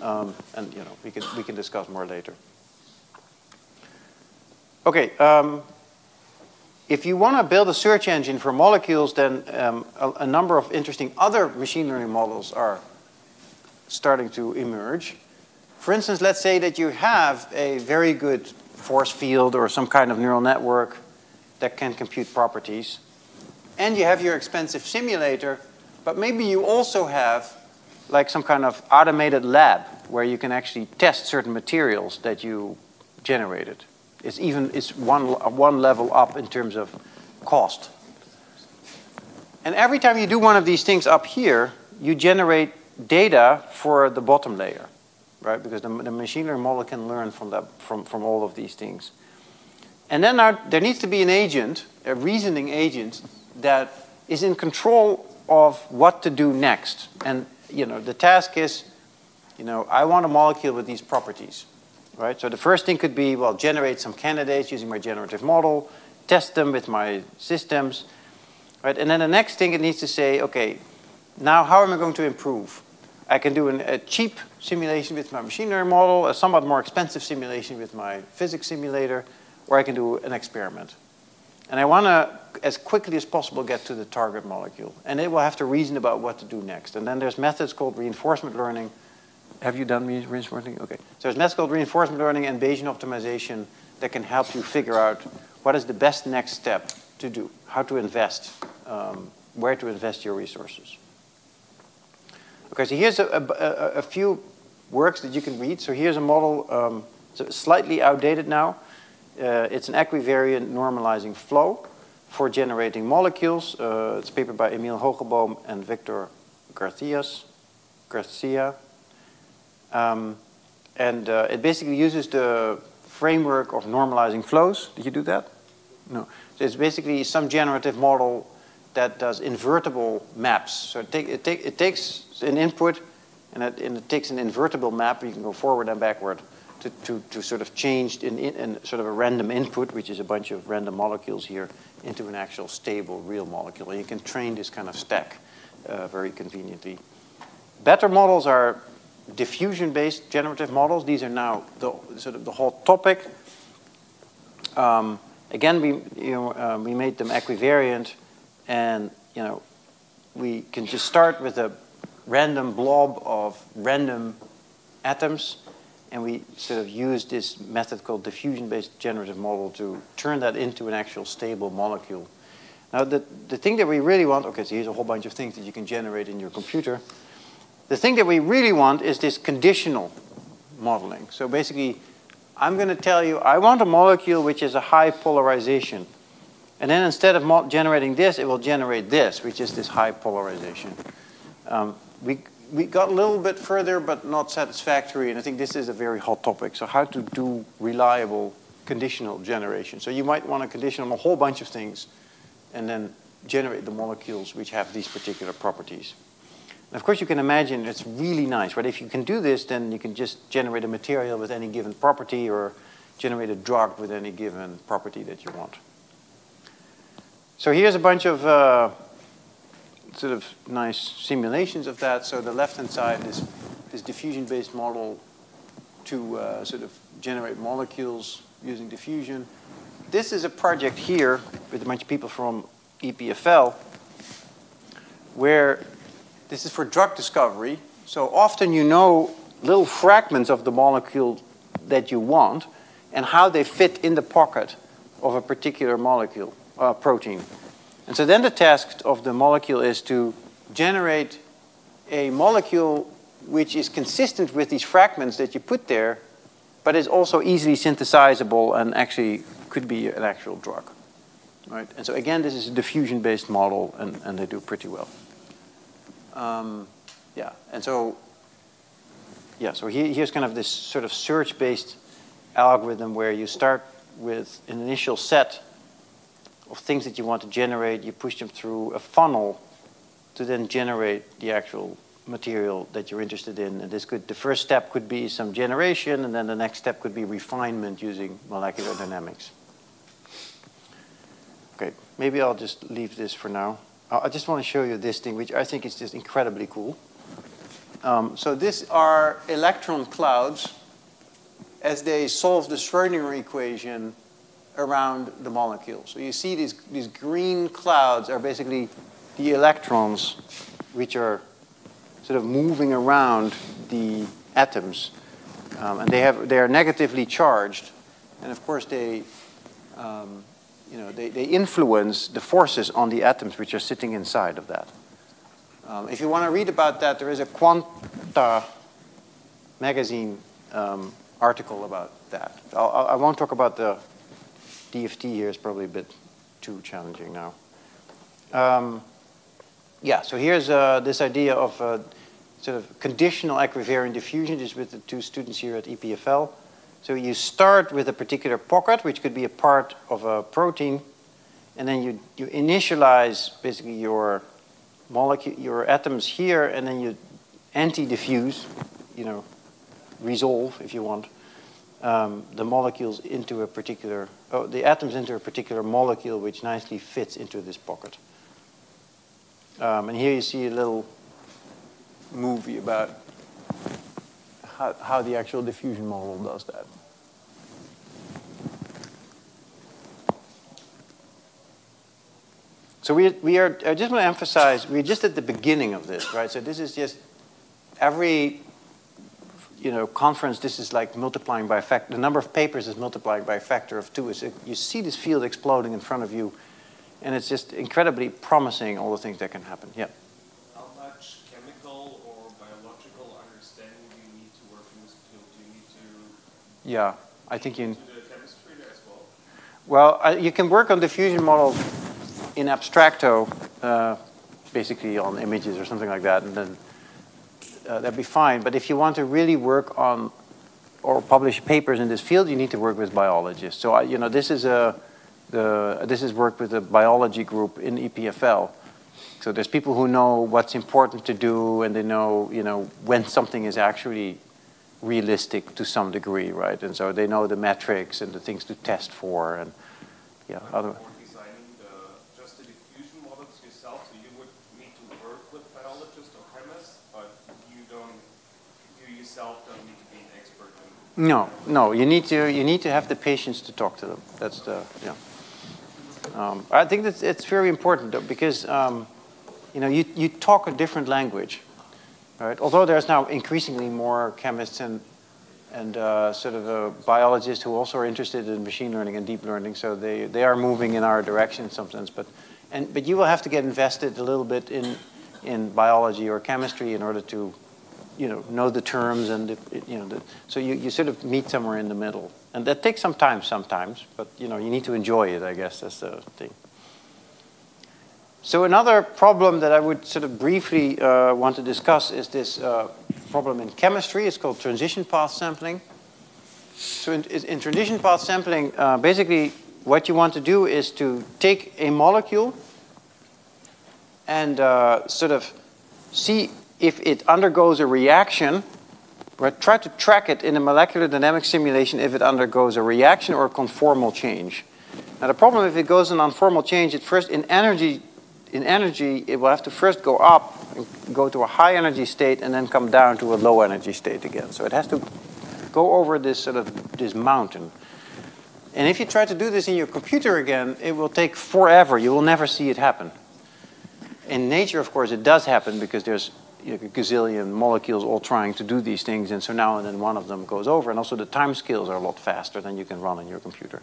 and you know we can discuss more later. Okay. If you want to build a search engine for molecules, then a number of interesting other machine learning models are starting to emerge. For instance, let's say that you have a very good force field or some kind of neural network that can compute properties, and you have your expensive simulator, but maybe you also have like some kind of automated lab where you can actually test certain materials that you generated. It's one level up in terms of cost. And every time you do one of these things up here, you generate data for the bottom layer, right? Because the machine learning model can learn from all of these things. And then there needs to be an agent, a reasoning agent, that is in control of what to do next. And you know, the task is, you know, I want a molecule with these properties, right? So the first thing could be, well, generate some candidates using my generative model, test them with my systems, right? And then the next thing it needs to say, okay, now how am I going to improve? I can do a cheap simulation with my machine learning model, a somewhat more expensive simulation with my physics simulator, or I can do an experiment. And I want to, as quickly as possible, get to the target molecule. And it will have to reason about what to do next. And then there's methods called reinforcement learning. Have you done reinforcement learning? Okay. So there's methods called reinforcement learning and Bayesian optimization that can help you figure out what is the best next step to do, how to invest, where to invest your resources. Okay, so here's a few works that you can read. So here's a model, so slightly outdated now. It's an equivariant normalizing flow for generating molecules. It's a paper by Emil Hogeboom and Victor Garcia. It basically uses the framework of normalizing flows. Did you do that? No. So it's basically some generative model that does invertible maps. So it takes an input, and it takes an invertible map. You can go forward and backward to sort of change in sort of a random input, which is a bunch of random molecules here, into an actual stable real molecule. And you can train this kind of stack very conveniently. Better models are diffusion-based generative models. These are now sort of the hot topic. Again, we made them equivariant, and we can just start with a random blob of random atoms, and we sort of use this method called diffusion-based generative model to turn that into an actual stable molecule. Now, the thing that we really want, okay, so here's a whole bunch of things that you can generate in your computer. The thing that we really want is this conditional modeling. So basically, I'm going to tell you, I want a molecule which is a high polarization. And then instead of generating this, it will generate this, which is this high polarization. We got a little bit further, but not satisfactory. And I think this is a very hot topic. So how to do reliable conditional generation. So you might want to condition on a whole bunch of things and then generate the molecules which have these particular properties. And of course, you can imagine it's really nice, right? If you can do this, then you can just generate a material with any given property or generate a drug with any given property that you want. So here's a bunch of sort of nice simulations of that. So the left-hand side is this diffusion-based model to sort of generate molecules using diffusion. This is a project here with a bunch of people from EPFL where this is for drug discovery. So often you know little fragments of the molecule that you want and how they fit in the pocket of a particular molecule, protein. And so then the task of the molecule is to generate a molecule which is consistent with these fragments that you put there, but is also easily synthesizable and actually could be an actual drug. Right? And so again, this is a diffusion-based model, and they do pretty well. Yeah, and so, yeah, so here's kind of this sort of search-based algorithm where you start with an initial set of things that you want to generate. You push them through a funnel to then generate the actual material that you're interested in. And this could, the first step could be some generation, and then the next step could be refinement using molecular dynamics. Okay, maybe I'll just leave this for now. I just want to show you this thing, which I think is just incredibly cool. So these are electron clouds as they solve the Schrödinger equation around the molecule. So you see these green clouds are basically the electrons which are sort of moving around the atoms. And they are negatively charged. And of course, they influence the forces on the atoms which are sitting inside of that. If you want to read about that, there is a Quanta magazine article about that. I won't talk about the DFT here. It's probably a bit too challenging now. Yeah, so here's this idea of sort of conditional equivariant diffusion, just with the two students here at EPFL. So you start with a particular pocket, which could be a part of a protein, and then you initialize basically your molecule, your atoms here, and then you anti-diffuse, resolve, if you want, the molecules into a particular, the atoms into a particular molecule, which nicely fits into this pocket. And here you see a little movie about how the actual diffusion model does that. So we are, I just want to emphasize, we're just at the beginning of this, right? So this is just every, conference, this is like multiplying by a factor. The number of papers is multiplying by a factor of 2. So you see this field exploding in front of you, and it's just incredibly promising, all the things that can happen. Yeah? How much chemical or biological understanding do you need to work in this field? Do you need to... Yeah, I think you... ...do the chemistry there as well? Well, you can work on diffusion models in abstracto, basically on images or something like that, and then that'd be fine. But if you want to really work on or publish papers in this field, you need to work with biologists. So this is this is work with a biology group in EPFL. So there's people who know what's important to do, and they know when something is actually realistic to some degree, right? And so they know the metrics and the things to test for, and yeah, other. No, you need to have the patience to talk to them. That's the, yeah. I think that it's very important though, because you talk a different language, right? Although there's now increasingly more chemists and sort of biologists who also are interested in machine learning and deep learning, so they are moving in our direction in some sense. But you will have to get invested a little bit in biology or chemistry in order to know the terms, and so you sort of meet somewhere in the middle, and that takes some time sometimes. But you need to enjoy it, I guess. That's the thing. So another problem that I would sort of briefly want to discuss is this problem in chemistry. It's called transition path sampling. So in transition path sampling, basically what you want to do is to take a molecule and sort of see if it undergoes a reaction, right? Try to track it in a molecular dynamics simulation if it undergoes a reaction or a conformal change. Now the problem if it goes an unformal change, at first in energy it will have to first go up and go to a high energy state and then come down to a low energy state again. So it has to go over this sort of this mountain. And if you try to do this in your computer again, it will take forever. You will never see it happen. In nature, of course, it does happen because there's a gazillion molecules all trying to do these things, and so now and then one of them goes over, and also the time scales are a lot faster than you can run on your computer.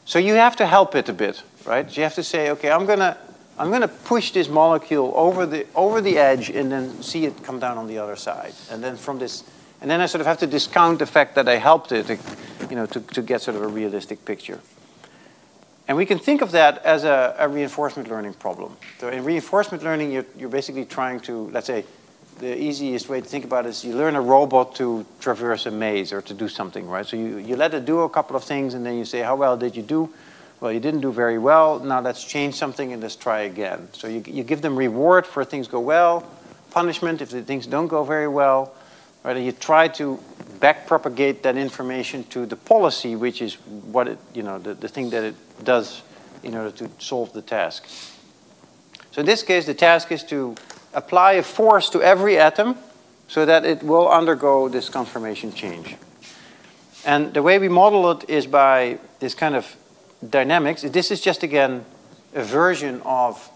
So you have to help it a bit, right? So you have to say, okay, I'm gonna push this molecule over the edge and then see it come down on the other side, and then from this, and then I sort of have to discount the fact that I helped it, to get sort of a realistic picture. And we can think of that as a reinforcement learning problem. So in reinforcement learning, you're basically trying to, let's say, the easiest way to think about it is you learn a robot to traverse a maze or to do something, right? So you let it do a couple of things, and then you say, how well did you do? Well, you didn't do very well. Now let's change something and let's try again. So you give them reward for things go well, punishment if the things don't go very well, right? And you try to back-propagate that information to the policy, which is what it, the thing that it does in order to solve the task. So in this case, the task is to apply a force to every atom so that it will undergo this conformation change. And the way we model it is by this kind of dynamics. This is just, again, a version of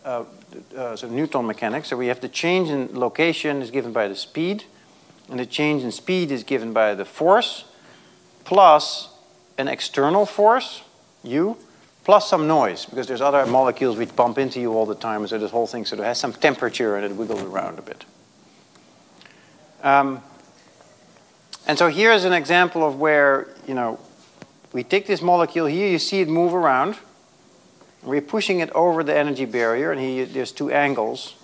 sort of Newton mechanics. So we have the change in location is given by the speed, and the change in speed is given by the force, plus an external force, U, plus some noise, because there's other molecules which bump into you all the time, so this whole thing sort of has some temperature and it wiggles around a bit. And so here's an example of where, we take this molecule here, you see it move around, and we're pushing it over the energy barrier, and here there's two angles,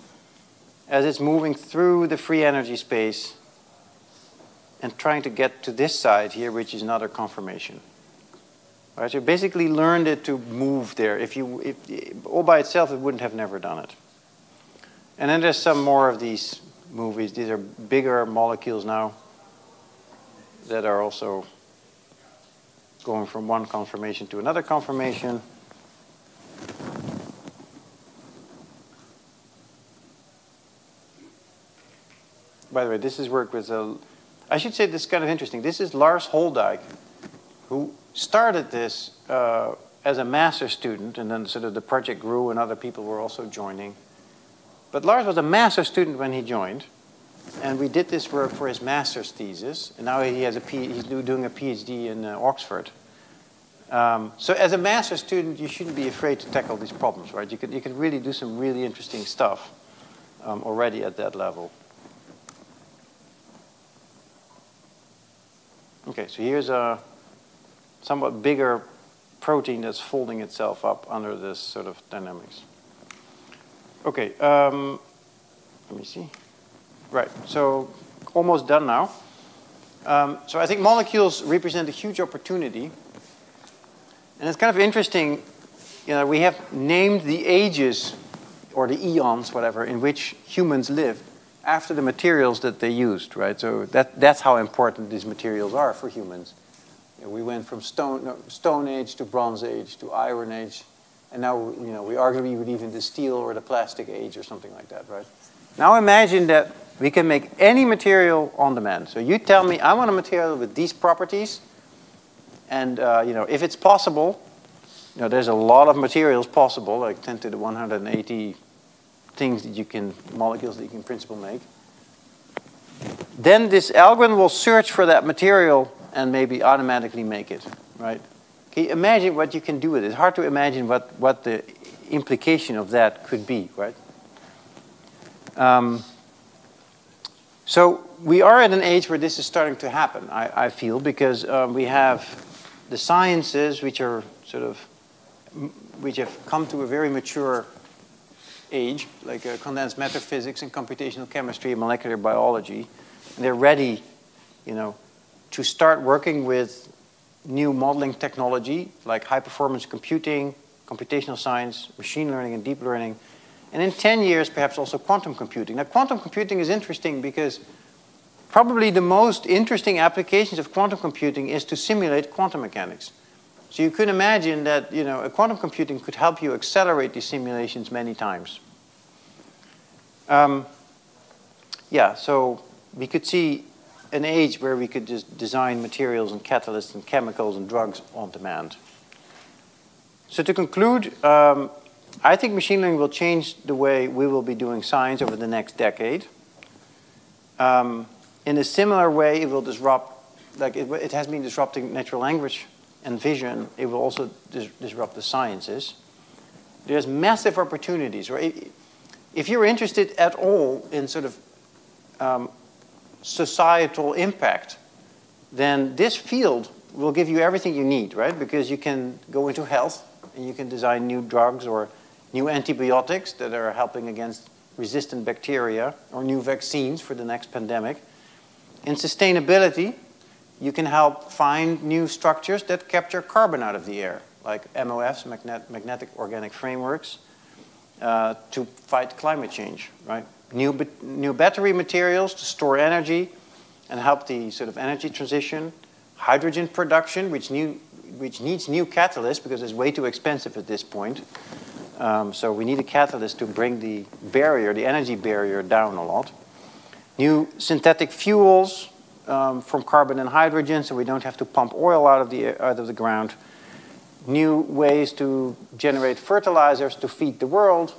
as it's moving through the free energy space and trying to get to this side here, which is another conformation. Right, so you basically learned it to move there. If all by itself, it wouldn't have never done it. And then there's some more of these movies. These are bigger molecules now that are also going from one conformation to another conformation. By the way, this is work with I should say this is kind of interesting. This is Lars Holdijk, who started this as a master's student, and then sort of the project grew and other people were also joining. But Lars was a master's student when he joined, and we did this work for his master's thesis, and now he has he's doing a PhD in Oxford. So as a master's student, you shouldn't be afraid to tackle these problems, right? You can really do some really interesting stuff already at that level. Okay, so here's a somewhat bigger protein that's folding itself up under this sort of dynamics. Okay, let me see. Right, so almost done now. So I think molecules represent a huge opportunity. And it's kind of interesting, we have named the ages, or the eons, whatever, in which humans live after the materials that they used, right? So that's how important these materials are for humans. We went from Stone Age to Bronze Age to Iron Age, and now we arguably would even the Steel or the Plastic Age or something like that, right? Now imagine that we can make any material on demand. So you tell me, I want a material with these properties, and if it's possible, there's a lot of materials possible, like 10 to the 180 things that molecules that you can in principle make. Then this algorithm will search for that material and maybe automatically make it, right? Can you imagine what you can do with it? It's hard to imagine what the implication of that could be, right? So we are at an age where this is starting to happen, I feel, because we have the sciences which have come to a very mature age, like condensed matter physics and computational chemistry and molecular biology, and they're ready, to start working with new modeling technology like high-performance computing, computational science, machine learning, and deep learning, And in 10 years, perhaps also quantum computing. Now, quantum computing is interesting because probably the most interesting applications of quantum computing is to simulate quantum mechanics. So you could imagine that, you know, a quantum computing could help you accelerate these simulations many times. Yeah, so we could see an age where we could just design materials and catalysts and chemicals and drugs on demand. So to conclude, I think machine learning will change the way we will be doing science over the next decade. In a similar way, it will disrupt, like it has been disrupting natural language and vision. It will also disrupt the sciences. There's massive opportunities, right? If you're interested at all in sort of societal impact, then this field will give you everything you need, right? Because you can go into health and you can design new drugs or new antibiotics that are helping against resistant bacteria or new vaccines for the next pandemic. In sustainability, you can help find new structures that capture carbon out of the air, like MOFs, magnetic organic frameworks, to fight climate change, right? New battery materials to store energy and help the sort of energy transition. Hydrogen production, which needs new catalysts because it's way too expensive at this point. So we need a catalyst to bring the barrier, the energy barrier, down a lot. New synthetic fuels from carbon and hydrogen, so we don't have to pump oil out of the ground. New ways to generate fertilizers to feed the world,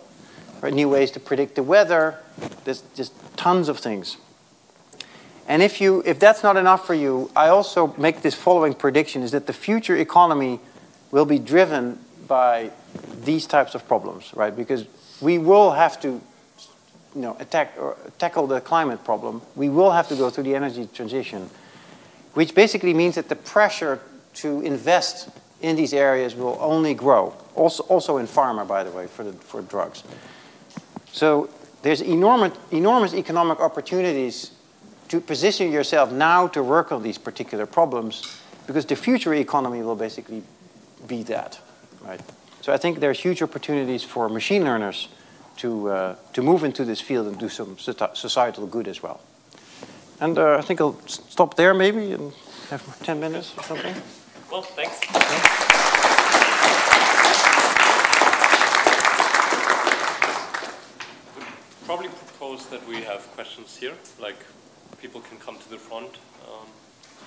right? New ways to predict the weather. There's just tons of things. And if that's not enough for you, I also make this following prediction, is that the future economy will be driven by these types of problems, right? Because we will have to, you know, tackle the climate problem. We will have to go through the energy transition, which basically means that the pressure to invest in these areas will only grow. Also in pharma, by the way, for drugs. So there's enormous economic opportunities to position yourself now to work on these particular problems, because the future economy will basically be that, right? So I think there's huge opportunities for machine learners to move into this field and do some societal good as well. And I think I'll stop there maybe and have 10 minutes or something. Well, thanks. Would probably propose that we have questions here, like people can come to the front,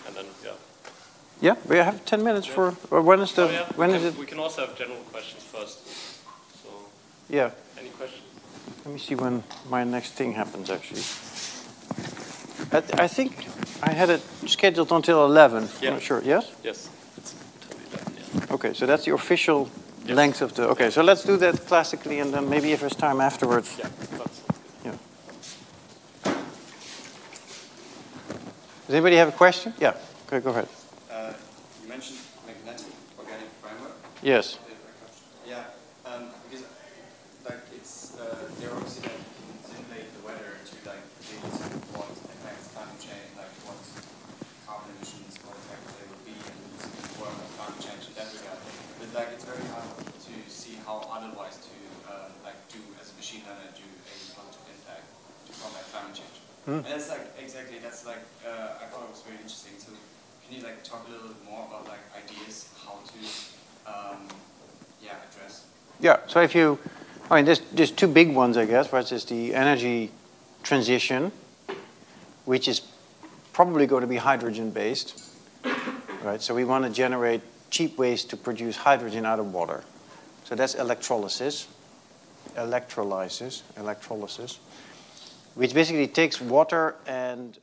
and then, yeah. Yeah, we have 10 minutes for, or when is the, when is it? We can also have general questions first. So, yeah. Any questions? Let me see when my next thing happens, actually. I think I had it scheduled until 11. Yeah. I'm not sure, yes? Yes, it's until 11, yeah. Okay, so that's the official length of the, okay, so let's do that classically, and then maybe if there's time afterwards. Yeah, that's yeah. Does anybody have a question? Yeah, okay, go ahead. You mentioned magnetic organic framework. Yes. Yeah, because like it's they're obviously like can simulate the weather to like predict what affects climate change, like what carbon emissions, what effect they will be, and work on climate change in that regard. But like it's very hard to see how otherwise to like do as a machine learner do a positive impact to combat climate change. And that's like exactly that's like I thought it was very interesting. So can you like talk a little bit more about like ideas how to address? Yeah, so if you, I mean, there's two big ones, I guess, right? There's the energy transition, which is probably going to be hydrogen-based, right? So we want to generate cheap ways to produce hydrogen out of water. So that's electrolysis, which basically takes water and